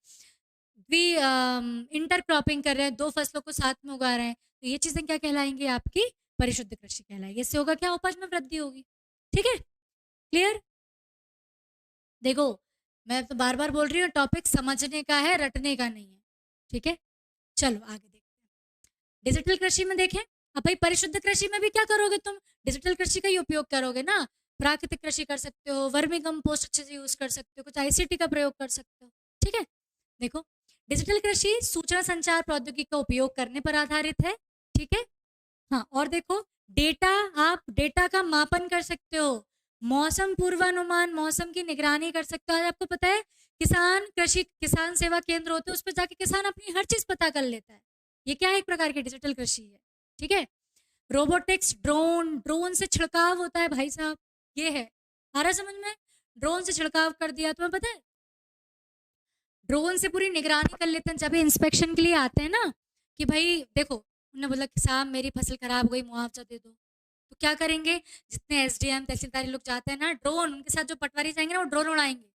इंटर क्रॉपिंग कर रहे हैं, दो फसलों को साथ में उगा रहे हैं, तो ये चीजें क्या कहलाएंगी, आपकी परिशुद्ध कृषि कहलाएगी। इससे होगा क्या, उपज में वृद्धि होगी। ठीक है, क्लियर? देखो मैं तो बार बार बोल रही हूँ, टॉपिक समझने का है, रटने का नहीं है। ठीक है, चलो आगे देखते हैं। डिजिटल कृषि में देखें, अब भाई परिशुद्ध कृषि में भी क्या करोगे तुम, डिजिटल कृषि का ही उपयोग करोगे ना, प्राकृतिक कृषि कर सकते हो, वर्मी कंपोस्ट अच्छे से यूज कर सकते हो, कुछ आईसीटी का प्रयोग कर सकते हो। ठीक है, देखो, डिजिटल कृषि सूचना संचार प्रौद्योगिकी का उपयोग करने पर आधारित है, ठीक है। हाँ, और देखो, डेटा, आप डेटा का मापन कर सकते हो, मौसम पूर्वानुमान, मौसम की निगरानी कर सकते हो। आज आपको पता है, किसान सेवा केंद्र होते हैं, उस पर जाके किसान अपनी हर चीज पता कर लेता है। ये क्या है? एक प्रकार की डिजिटल कृषि है, ठीक है। रोबोटिक्स, ड्रोन, ड्रोन से छिड़काव होता है भाई साहब, ये है। आ रहा समझ में? ड्रोन से छिड़काव कर दिया, तुम्हें पता है? ड्रोन से पूरी निगरानी कर लेते हैं जब इंस्पेक्शन के लिए आते हैं ना, कि भाई देखो, उन्होंने बोला कि साहब मेरी फसल खराब हो गई, मुआवजा दे दो। तो क्या करेंगे? जितने एसडीएम तहसीलदार लोग जाते हैं ना, ड्रोन, उनके साथ जो पटवारी जाएंगे ना, वो ड्रोन उड़ाएंगे।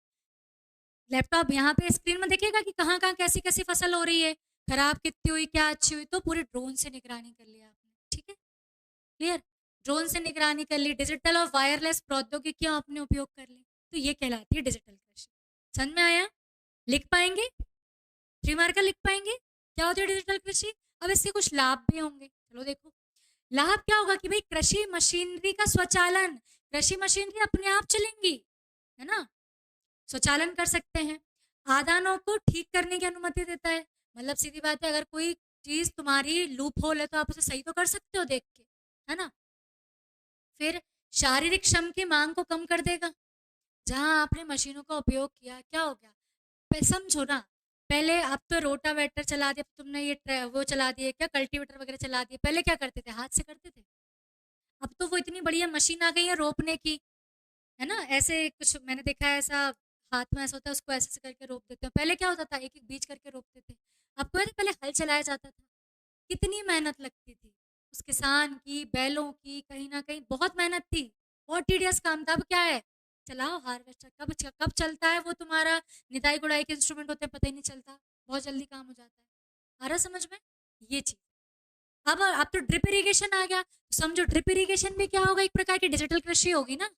लैपटॉप यहाँ पे स्क्रीन में देखेगा कि कहाँ कहाँ कैसी कैसी फसल हो रही है, खराब कितनी हुई, क्या अच्छी हुई, तो पूरे ड्रोन से निगरानी कर लिया आपने, ठीक है, क्लियर। ड्रोन से निगरानी कर ली, डिजिटल और वायरलेस प्रौद्योगिकियां आपने उपयोग कर ली, तो ये कहलाती है डिजिटल कृषि। समझ में आया? लिख पाएंगे? 3 मार्कर लिख पाएंगे क्या होती है डिजिटल कृषि? अब इसके कुछ लाभ भी होंगे, चलो देखो। लाभ क्या होगा कि भाई कृषि मशीनरी का स्वचालन, कृषि मशीनरी अपने आप चलेंगी, है ना, स्वचालन कर सकते हैं। आदानों को ठीक करने की अनुमति देता है, मतलब सीधी बात है, अगर कोई चीज तुम्हारी लूप होल है तो आप उसे सही तो कर सकते हो देख के, है ना। फिर शारीरिक श्रम की मांग को कम कर देगा। जहां आपने मशीनों का उपयोग किया, क्या हो गया? समझो ना, पहले अब तो रोटावेटर चला दिया, तुमने ये वो चला दिए क्या, कल्टीवेटर वगैरह चला दिए, पहले क्या करते थे? हाथ से करते थे। अब तो वो इतनी बढ़िया मशीन आ गई है रोपने की, है ना, ऐसे कुछ मैंने देखा है, ऐसा हाथ में ऐसा होता है, उसको ऐसे ऐसे करके रोप देते हैं। पहले क्या होता था? एक एक बीज करके रोपते थे। आपको याद है पहले हल चलाया जाता था, कितनी मेहनत लगती थी उस किसान की, बैलों की, कहीं ना कहीं बहुत मेहनत थी, बहुत टीडियस काम था। अब क्या है? चलाओ हार्वेस्टर, कब कब चलता है वो तुम्हारा, निदाई गुड़ाई के इंस्ट्रूमेंट होते हैं, पता ही नहीं चलता, बहुत जल्दी काम हो जाता है। आ रहा समझ में? ये चीज। अब तो ड्रिप इरिगेशन आ गया, समझो ड्रिप इरिगेशन भी क्या होगा? एक प्रकार की डिजिटल कृषि होगी ना।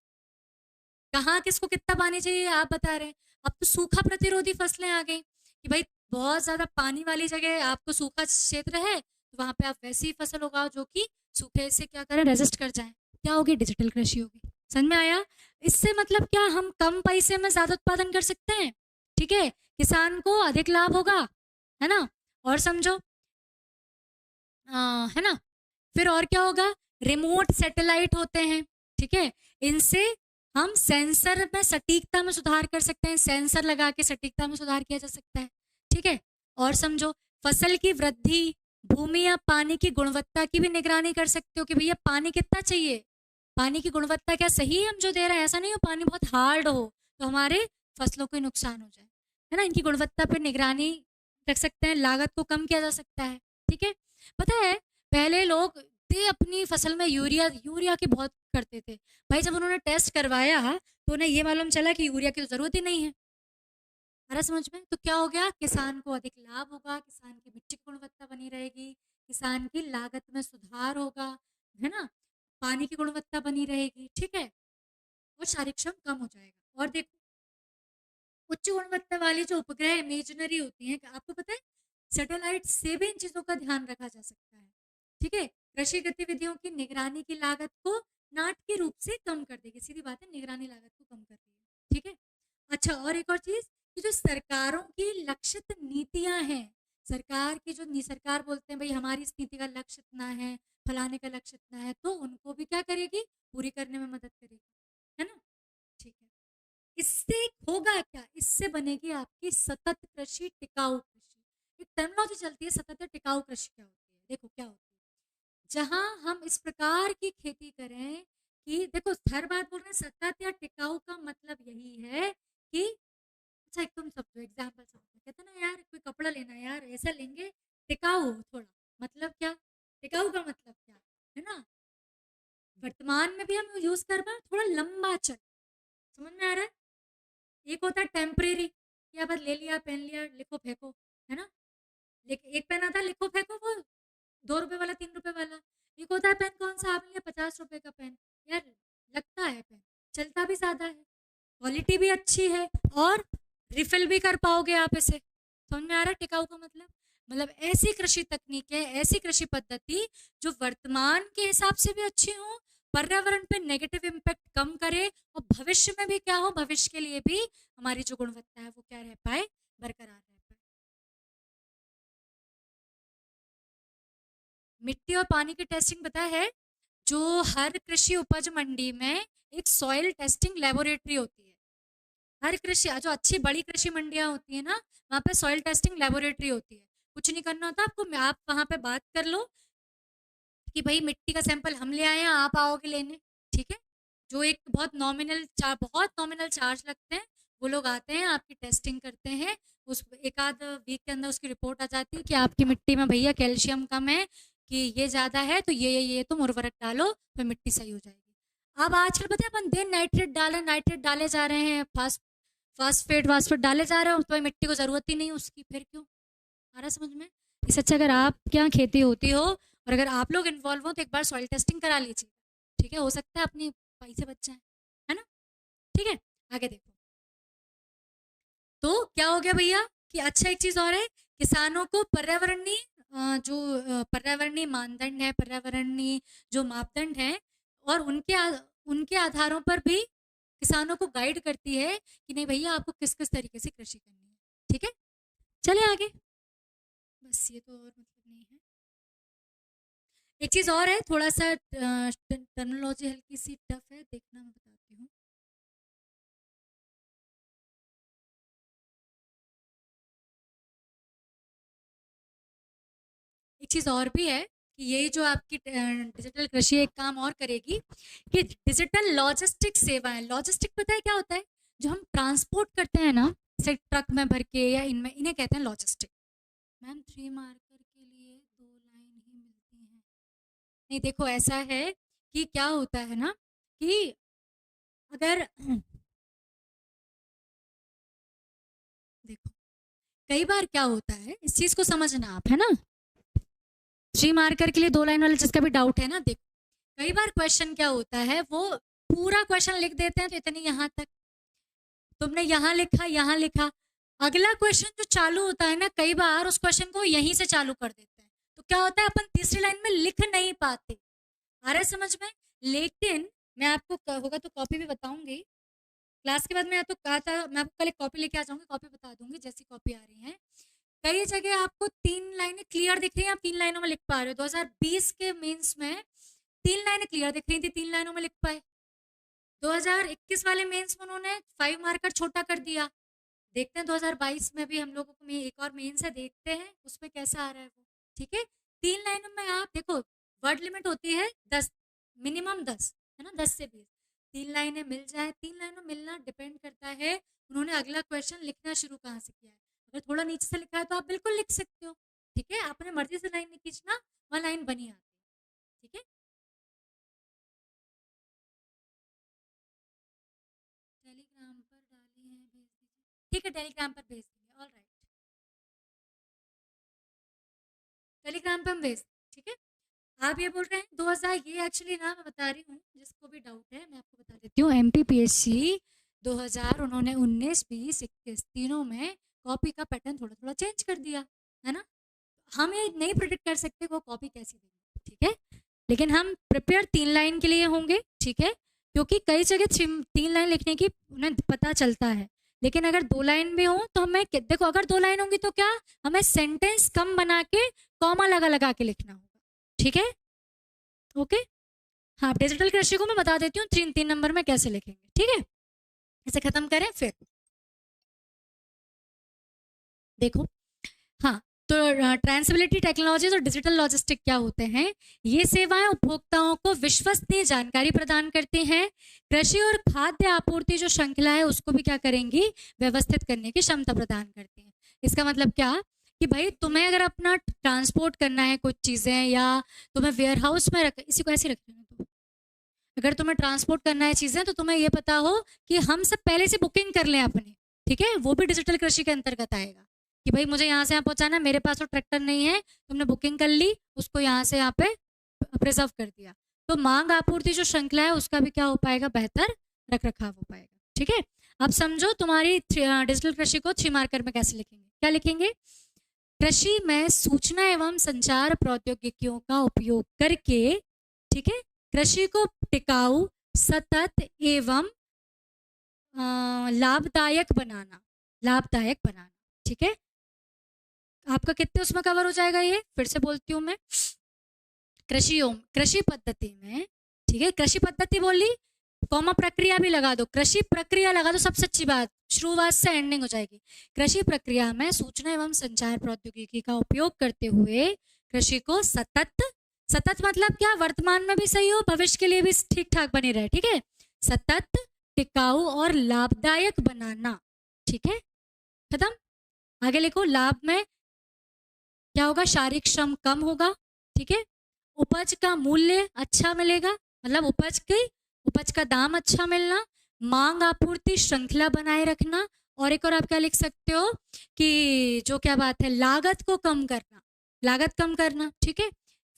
कहाँ किसको कितना पानी चाहिए आप बता रहे हैं। अब तो सूखा प्रतिरोधी फसलें आ गई, कि भाई बहुत ज्यादा पानी वाली जगह, आपको सूखा क्षेत्र है, तो वहां पे आप वैसी फसल उगाओ जो कि सूखे से क्या करें, रेजिस्ट कर जाए। क्या होगी? डिजिटल कृषि होगी। समझ में आया? इससे मतलब क्या, हम कम पैसे में ज्यादा उत्पादन कर सकते हैं, ठीक है, किसान को अधिक लाभ होगा, है ना। और समझो, है ना। फिर और क्या होगा? रिमोट सैटेलाइट होते हैं, ठीक है, इनसे हम सेंसर में सटीकता में सुधार कर सकते हैं, सेंसर लगा के सटीकता में सुधार किया जा सकता है, ठीक है। और समझो, फसल की वृद्धि, भूमि या पानी की गुणवत्ता की भी निगरानी कर सकते हो, कि भैया पानी कितना चाहिए, पानी की गुणवत्ता क्या सही है हम जो दे रहे हैं, ऐसा नहीं हो पानी बहुत हार्ड हो तो हमारे फसलों को नुकसान हो जाए, है ना। इनकी गुणवत्ता पर निगरानी रख सकते हैं, लागत को कम किया जा सकता है, ठीक है। पता है, पहले लोग थे अपनी फसल में यूरिया यूरिया की बहुत करते थे, भाई जब उन्होंने टेस्ट करवाया तो उन्हें ये मालूम चला कि यूरिया की तो जरूरत ही नहीं है। आ रहा समझ में? तो क्या हो गया? किसान को अधिक लाभ होगा, किसान की मिट्टी की गुणवत्ता बनी रहेगी, किसान की लागत में सुधार होगा, है ना, पानी की गुणवत्ता बनी रहेगी, ठीक है, और शारीरिक श्रम कम हो जाएगा। और देखो, उच्च गुणवत्ता वाली जो उपग्रह इमेजनरी होती हैं, आपको पता है सैटेलाइट से भी इन चीजों का ध्यान रखा जा सकता है, ठीक है। कृषि गतिविधियों की निगरानी की लागत को नाटकीय रूप से कम कर देगी, सीधी बात है, निगरानी लागत को कम कर देगी, ठीक है। अच्छा, और एक और चीज, कि जो सरकारों की लक्षित नीतियां हैं, सरकार की जो सरकार बोलते हैं भाई हमारी इस नीति का लक्ष्य इतना है, फलाने का लक्ष्य इतना है, तो उनको भी क्या करेगी? पूरी करने में मदद करेगी, है ना, ठीक है। इससे होगा क्या? इससे बनेगी आपकी सतत कृषि, टिकाऊ कृषि। एक टर्मिनोलॉजी चलती है, सतत या टिकाऊ कृषि क्या होती है, देखो क्या होती है। जहां हम इस प्रकार की खेती करें कि देखो, हर बात बोल रहे हैं सतत या टिकाऊ का मतलब यही है कि, अच्छा एक तुम समझो, एग्जाम्पल समझो, कहते ना यार कोई कपड़ा लेना है यार, ऐसा लेंगे टिकाऊ हो थोड़ा, मतलब क्या, टिकाऊ का मतलब क्या, है ना, वर्तमान में भी हम यूज कर पाए, थोड़ा लंबा चल। समझ में आ रहा है? एक होता है टेम्परेरी, क्या बस ले लिया, पहन लिया, लिखो फेंको, है ना। लेकिन एक पेन आता है लिखो फेंको, वो 2 रुपए वाला, 3 रुपए वाला। एक होता है पेन, कौन सा आपने लिया, 50 रुपए का पेन, यार लगता है पेन, चलता भी ज्यादा है, क्वालिटी भी अच्छी है, और रिफिल भी कर पाओगे आप इसे। समझ में आ रहा है टिकाऊ का मतलब ऐसी कृषि तकनीकें, ऐसी कृषि पद्धति जो वर्तमान के हिसाब से भी अच्छी हो, पर्यावरण पे नेगेटिव इम्पैक्ट कम करे, और भविष्य में भी क्या हो, भविष्य के लिए भी हमारी जो गुणवत्ता है वो क्या रह पाए, बरकरार रह पाए। मिट्टी और पानी की टेस्टिंग पता है, जो हर कृषि उपज मंडी में एक सॉइल टेस्टिंग लेबोरेटरी होती है। हर कृषि जो अच्छी बड़ी कृषि मंडियां होती है ना, वहाँ पे सॉइल टेस्टिंग लेबोरेटरी होती है। कुछ नहीं करना होता आपको, आप वहाँ पे बात कर लो कि भाई मिट्टी का सैंपल हम ले आए हैं, आप आओगे लेने, ठीक है। जो एक बहुत नॉमिनल चार्ज लगते हैं, वो लोग आते हैं, आपकी टेस्टिंग करते हैं। उस एक आध वीक के अंदर उसकी रिपोर्ट आ जाती है कि आपकी मिट्टी में भैया कैल्शियम कम है, कि ये ज्यादा है, तो ये तुम उर्वरक डालो, तो मिट्टी सही हो जाएगी। अब आजकल पता है अपन दिन नाइट्रेट डाले जा रहे हैं, फास्फेट डाले जा रहे हो, तो मिट्टी को जरूरत ही नहीं उसकी, फिर क्यों? आ रहा समझ में? इससे अच्छा अगर आप क्या खेती होती हो और अगर आप लोग इन्वॉल्व हो तो एक बार सॉइल टेस्टिंग करा लीजिए, ठीक है। हो सकता है अपनी पैसे बच जाए, है ना? ठीक है, आगे देखो। तो क्या हो गया भैया कि अच्छा एक चीज और है, किसानों को पर्यावरणीय पर्यावरणीय मानदंड है, पर्यावरणीय जो मापदंड है, और उनके आधारों पर भी किसानों को गाइड करती है कि नहीं भैया आपको किस किस तरीके से कृषि करनी है, ठीक है। चले आगे। बस ये तो और मतलब नहीं है। एक चीज और है, थोड़ा सा टर्मिनोलॉजी हल्की सी टफ है, देखना मैं बताती हूँ। एक चीज और भी है कि ये जो आपकी डिजिटल कृषि एक काम और करेगी कि डिजिटल लॉजिस्टिक सेवाएं, लॉजिस्टिक पता है क्या होता है? जो हम ट्रांसपोर्ट करते हैं ना, जैसे ट्रक में भर के या इनमें, इन्हें कहते हैं लॉजिस्टिक। मैम 3 मार्कर के लिए 2 लाइन ही मिलती हैं? नहीं, देखो ऐसा है कि क्या होता है ना कि अगर देखो कई बार क्या होता है, इस चीज को समझना आप, है ना। 3 मार्कर के लिए 2 लाइन वाले जिसका भी डाउट है ना, देखो कई बार क्वेश्चन क्या होता है, वो पूरा क्वेश्चन लिख देते हैं, तो इतनी यहाँ तक तुमने यहाँ लिखा, अगला क्वेश्चन जो चालू होता है ना, कई बार उस क्वेश्चन को यहीं से चालू कर देते हैं, तो क्या होता है अपन तीसरी लाइन में लिख नहीं पाते। आ रहा है समझ में? लेकिन मैं आपको होगा तो कॉपी भी बताऊंगी क्लास के बाद। मैं तो कहा था मैं आपको कल एक कॉपी लेके आ जाऊंगी, कॉपी बता दूंगी जैसी कॉपी आ रही है। कई जगह आपको 3 लाइनें क्लियर दिख रही हैं, आप 3 लाइनों में लिख पा रहे हो। 2020 के मेंस में 3 लाइनें क्लियर दिख रही थी, 3 लाइनों में लिख पाए। 2021 वाले मेंस में उन्होंने 5 मार्कर छोटा कर दिया। देखते हैं 2022 में भी हम लोगों को में एक और मेंस है, देखते हैं उसमें कैसा आ रहा है वो, ठीक है। 3 लाइनों में आप देखो, वर्ड लिमिट होती है 10, मिनिमम 10, है ना, 10 से 20। 3 लाइनें मिल जाए, 3 लाइनों मिलना डिपेंड करता है उन्होंने अगला क्वेश्चन लिखना शुरू कहाँ से किया है। अगर थोड़ा नीचे से लिखा है तो आप बिल्कुल लिख सकते हो, ठीक है। अपने मर्जी से लाइन नहीं खींचना, वहाँ लाइन बनी आती है, ठीक है। टेलीग्राम पर डाली है, भेज दीजिए, ठीक है, टेलीग्राम पर भेज देंगे, ऑल राइट। टेलीग्राम पे हम भेज, ठीक है। आप ये बोल रहे हैं 2000, ये एक्चुअली ना मैं बता रही हूँ, जिसको भी डाउट है मैं आपको बता देती हूँ। MPPSC 2000 उन्होंने 19, 20, 21 तीनों में कॉपी का पैटर्न थोड़ा थोड़ा चेंज कर दिया, है ना। हम ये नहीं प्रिडिक्ट कर सकते वो कॉपी कैसी देंगे, ठीक है। लेकिन हम प्रिपेयर 3 लाइन के लिए होंगे, ठीक है, क्योंकि कई जगह 3 लाइन लिखने की उन्हें पता चलता है। लेकिन अगर 2 लाइन भी हो तो हमें देखो, अगर 2 लाइन होंगी तो क्या, हमें सेंटेंस कम बना के कॉमा लगा लगा के लिखना होगा, ठीक है, ओके। हाँ, डिजिटल कृषि को मैं बता देती हूँ 3 नंबर में कैसे लिखेंगे, ठीक है। इसे खत्म करें फिर देखो। हाँ, तो ट्रांसबिलिटी टेक्नोलॉजीज और डिजिटल लॉजिस्टिक क्या होते हैं? ये सेवाएं उपभोक्ताओं को विश्वसनीय जानकारी प्रदान करती हैं, कृषि और खाद्य आपूर्ति जो श्रृंखला है उसको भी क्या करेंगी, व्यवस्थित करने की क्षमता प्रदान करती हैं। इसका मतलब क्या कि भाई तुम्हें अगर अपना ट्रांसपोर्ट करना है कुछ चीजें, या तुम्हें वेयर हाउस में रख, इसी को ऐसे रख लेना तो, अगर तुम्हें ट्रांसपोर्ट करना है चीजें, तो तुम्हें ये पता हो कि हम सब पहले से बुकिंग कर लें अपनी, ठीक है। वो भी डिजिटल कृषि के अंतर्गत आएगा कि भाई मुझे यहाँ से यहाँ पहुंचाना है, मेरे पास तो ट्रैक्टर नहीं है, तुमने बुकिंग कर ली, उसको यहाँ से यहाँ पे प्रिजर्व कर दिया, तो मांग आपूर्ति जो श्रृंखला है उसका भी क्या हो पाएगा, बेहतर रख रखाव हो पाएगा, ठीक है। अब समझो तुम्हारी डिजिटल कृषि को 3 मार्कर में कैसे लिखेंगे, क्या लिखेंगे? कृषि में सूचना एवं संचार प्रौद्योगिकियों का उपयोग करके, ठीक है, कृषि को टिकाऊ, सतत एवं लाभदायक बनाना, ठीक है। आपका कितने उसमें कवर हो जाएगा, ये फिर से बोलती हूँ मैं, कृषि पद्धति में, ठीक है, कृषि पद्धति बोली, कॉमा प्रक्रिया भी लगा दो, कृषि प्रक्रिया लगा दो, सबसे अच्छी बात, शुरुआत से एंडिंग हो जाएगी। कृषि प्रक्रिया में सूचना एवं संचार प्रौद्योगिकी का उपयोग करते हुए कृषि को सतत मतलब क्या, वर्तमान में भी सही हो, भविष्य के लिए भी ठीक ठाक बनी रहे, ठीक है, सतत, टिकाऊ और लाभदायक बनाना, ठीक है, खत्म। आगे लिखो, लाभ में क्या होगा, शारीरिक श्रम कम होगा, ठीक है, उपज का मूल्य अच्छा मिलेगा, मतलब उपज का दाम अच्छा मिलना, मांग आपूर्ति श्रृंखला बनाए रखना, और एक और आप क्या लिख सकते हो कि जो क्या बात है, लागत कम करना, ठीक है।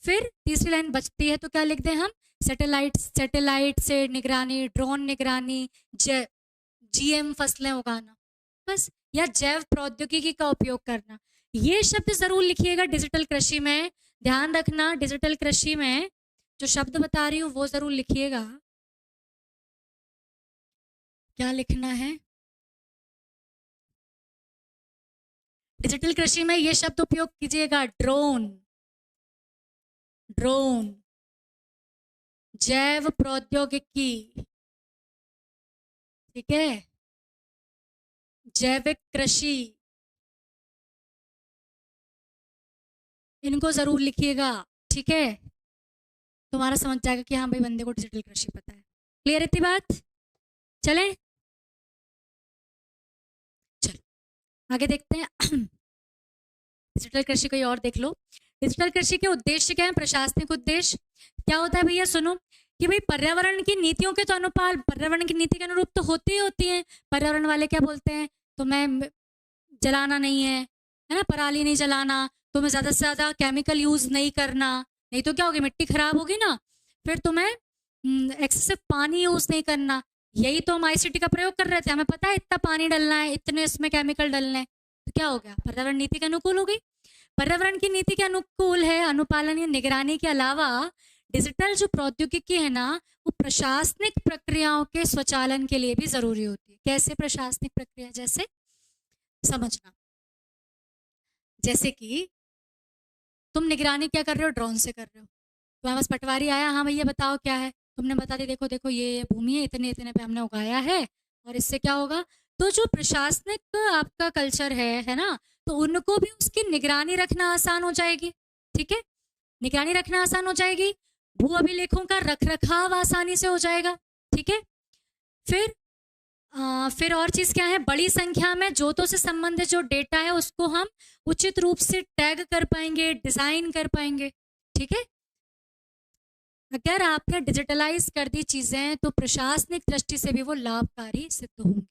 फिर तीसरी लाइन बचती है तो क्या लिख दें हम, सैटेलाइट से निगरानी, ड्रोन निगरानी, जीएम फसलें उगाना, बस, या जैव प्रौद्योगिकी का उपयोग करना। ये शब्द जरूर लिखिएगा डिजिटल कृषि में, ध्यान रखना, डिजिटल कृषि में जो शब्द बता रही हूँ वो जरूर लिखिएगा। क्या लिखना है, डिजिटल कृषि में ये शब्द उपयोग कीजिएगा, ड्रोन, जैव प्रौद्योगिकी, ठीक है, जैविक कृषि, इनको जरूर लिखिएगा, ठीक है, तुम्हारा समझ जाएगा कि हाँ भाई बंदे को डिजिटल कृषि पता है। क्लियर इतनी बात, चले चल आगे देखते हैं। डिजिटल कृषि कोई और देख लो। डिजिटल कृषि के उद्देश्य क्या है, प्रशासनिक उद्देश्य क्या होता है भैया, सुनो कि भाई पर्यावरण की नीतियों के तो अनुपाल, पर्यावरण की नीति के अनुरूप तो होती ही होती है। पर्यावरण वाले क्या बोलते हैं, तुम्हें जलाना नहीं है ना, पराली नहीं जलाना, तुम्हें ज्यादा से ज्यादा केमिकल यूज नहीं करना, नहीं तो क्या होगी, मिट्टी खराब होगी ना, फिर तुम्हें एक्सेसिव पानी यूज नहीं करना। यही तो हम आईसीटी का प्रयोग कर रहे थे, हमें पता है इतना पानी डलना है, इतने इसमें केमिकल डलने हैं, तो क्या हो गया, पर्यावरण नीति के अनुकूल हो गई। पर्यावरण की नीति के अनुकूल है, अनुपालन या निगरानी के अलावा डिजिटल जो प्रौद्योगिकी है ना, वो प्रशासनिक प्रक्रियाओं के स्वचालन के लिए भी जरूरी होती है। कैसे प्रशासनिक प्रक्रिया, जैसे समझना, जैसे कि तुम निगरानी क्या कर रहे हो, ड्रोन से कर रहे हो, तुम्हारे पास पटवारी आया, हाँ भैया बताओ क्या है, तुमने बता दी, देखो देखो ये भूमि है, इतने इतने पे हमने उगाया है, और इससे क्या होगा। तो जो प्रशासनिक आपका कल्चर है ना, तो उनको भी उसकी निगरानी रखना आसान हो जाएगी, ठीक है, निगरानी रखना आसान हो जाएगी, भू अभिलेखों का रख रखाव आसानी से हो जाएगा, ठीक है। फिर और चीज क्या है, बड़ी संख्या में जोतों से संबंधित जो डेटा है उसको हम उचित रूप से टैग कर पाएंगे, डिजाइन कर पाएंगे, ठीक है। अगर आपने डिजिटलाइज कर दी चीजें तो प्रशासनिक दृष्टि से भी वो लाभकारी सिद्ध होंगी,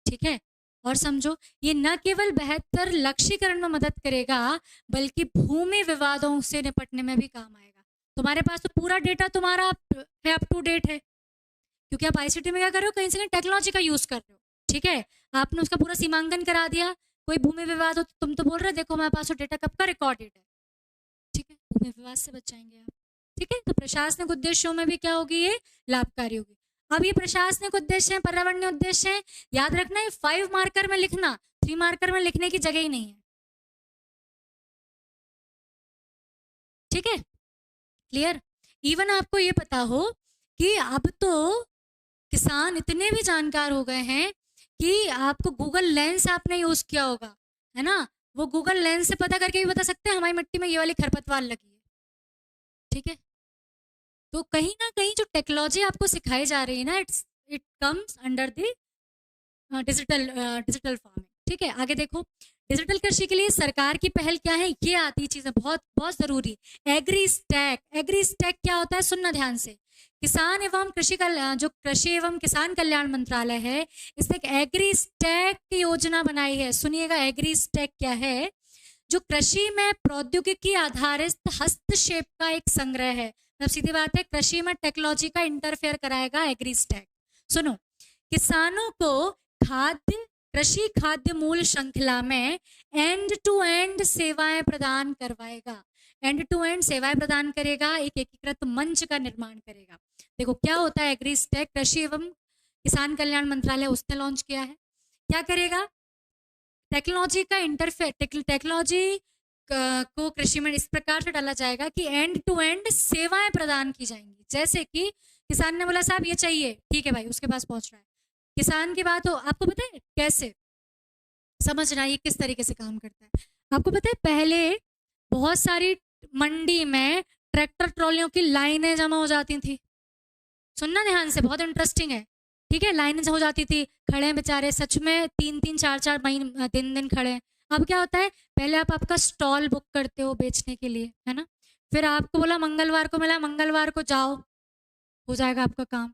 ठीक है। और समझो, ये न केवल बेहतर लक्ष्यीकरण में मदद करेगा बल्कि भूमि विवादों से निपटने में भी काम आएगा। तुम्हारे पास तो पूरा डेटा तुम्हारा है, अप टू डेट है, क्योंकि आप आईसीटी में क्या कर रहे हो, कहीं से कहीं टेक्नोलॉजी का यूज कर रहे हो, ठीक है। आपने उसका पूरा सीमांकन करा दिया, कोई भूमि विवाद हो तो तुम तो बोल रहे देखो हमारे पास डेटा कब का रिकॉर्डेड है, ठीक है, भूमि विवाद से बच जाएंगे आप, ठीक है। तो प्रशासनिक उद्देश्यों में भी क्या होगी, ये लाभकारी होगी। अब ये प्रशासनिक उद्देश्य है, पर्यावरणीय उद्देश्य है, याद रखना, ये 5 मार्कर में लिखना, 3 मार्कर में लिखने की जगह ही नहीं है, ठीक है, क्लियर। इवन आपको ये पता हो कि अब तो किसान इतने भी जानकार हो गए हैं कि आपको गूगल लेंस आपने यूज किया होगा, है ना, वो गूगल लेंस से पता करके भी बता सकते हैं हमारी मिट्टी में ये वाली खरपतवार लगी है, ठीक है। तो कहीं ना कहीं जो टेक्नोलॉजी आपको सिखाई जा रही है ना, it comes under the digital farming, ठीक है। आगे देखो, डिजिटल कृषि के लिए सरकार की पहल क्या है, ये आती चीजें बहुत बहुत जरूरी। एग्री स्टैक क्या होता है, सुनना ध्यान से। किसान एवं जो कृषि एवं किसान कल्याण मंत्रालय है, इसने एक एग्री स्टैक योजना बनाई है। सुनिएगा, एग्री स्टैक क्या है, जो कृषि में प्रौद्योगिकी आधारित हस्तक्षेप का एक संग्रह है। मतलब सीधी बात है, कृषि में टेक्नोलॉजी का इंटरफेयर कराएगा एग्री स्टैक। सुनो, किसानों को कृषि खाद्य मूल श्रृंखला में एंड टू एंड सेवाएं प्रदान करवाएगा, एंड टू एंड सेवाएं प्रदान करेगा, एक एकीकृत मंच का निर्माण करेगा। देखो क्या होता है एग्री स्टैक, कृषि एवं किसान कल्याण मंत्रालय उसने लॉन्च किया है। क्या करेगा, टेक्नोलॉजी का इंटरफेयर, टेक्नोलॉजी को कृषि में इस प्रकार से डाला जाएगा कि एंड टू एंड सेवाएं प्रदान की जाएंगी। जैसे कि किसान ने बोला साहब ये चाहिए, ठीक है भाई उसके पास पहुंच रहा है। किसान की बात हो, आपको पता है कैसे समझना ये किस तरीके से काम करता है? आपको पता है पहले बहुत सारी मंडी में ट्रैक्टर ट्रॉलियों की लाइनें जमा हो जाती थी। सुनना ध्यान से, बहुत इंटरेस्टिंग है। ठीक है, लाइनें हो जाती थी, खड़े हैं बेचारे सच में 3-3 4-4 महीने दिन खड़े हैं। अब क्या होता है, पहले आप आपका स्टॉल बुक करते हो बेचने के लिए, है ना? फिर आपको बोला मंगलवार को मिला, मंगलवार को जाओ, हो जाएगा आपका काम।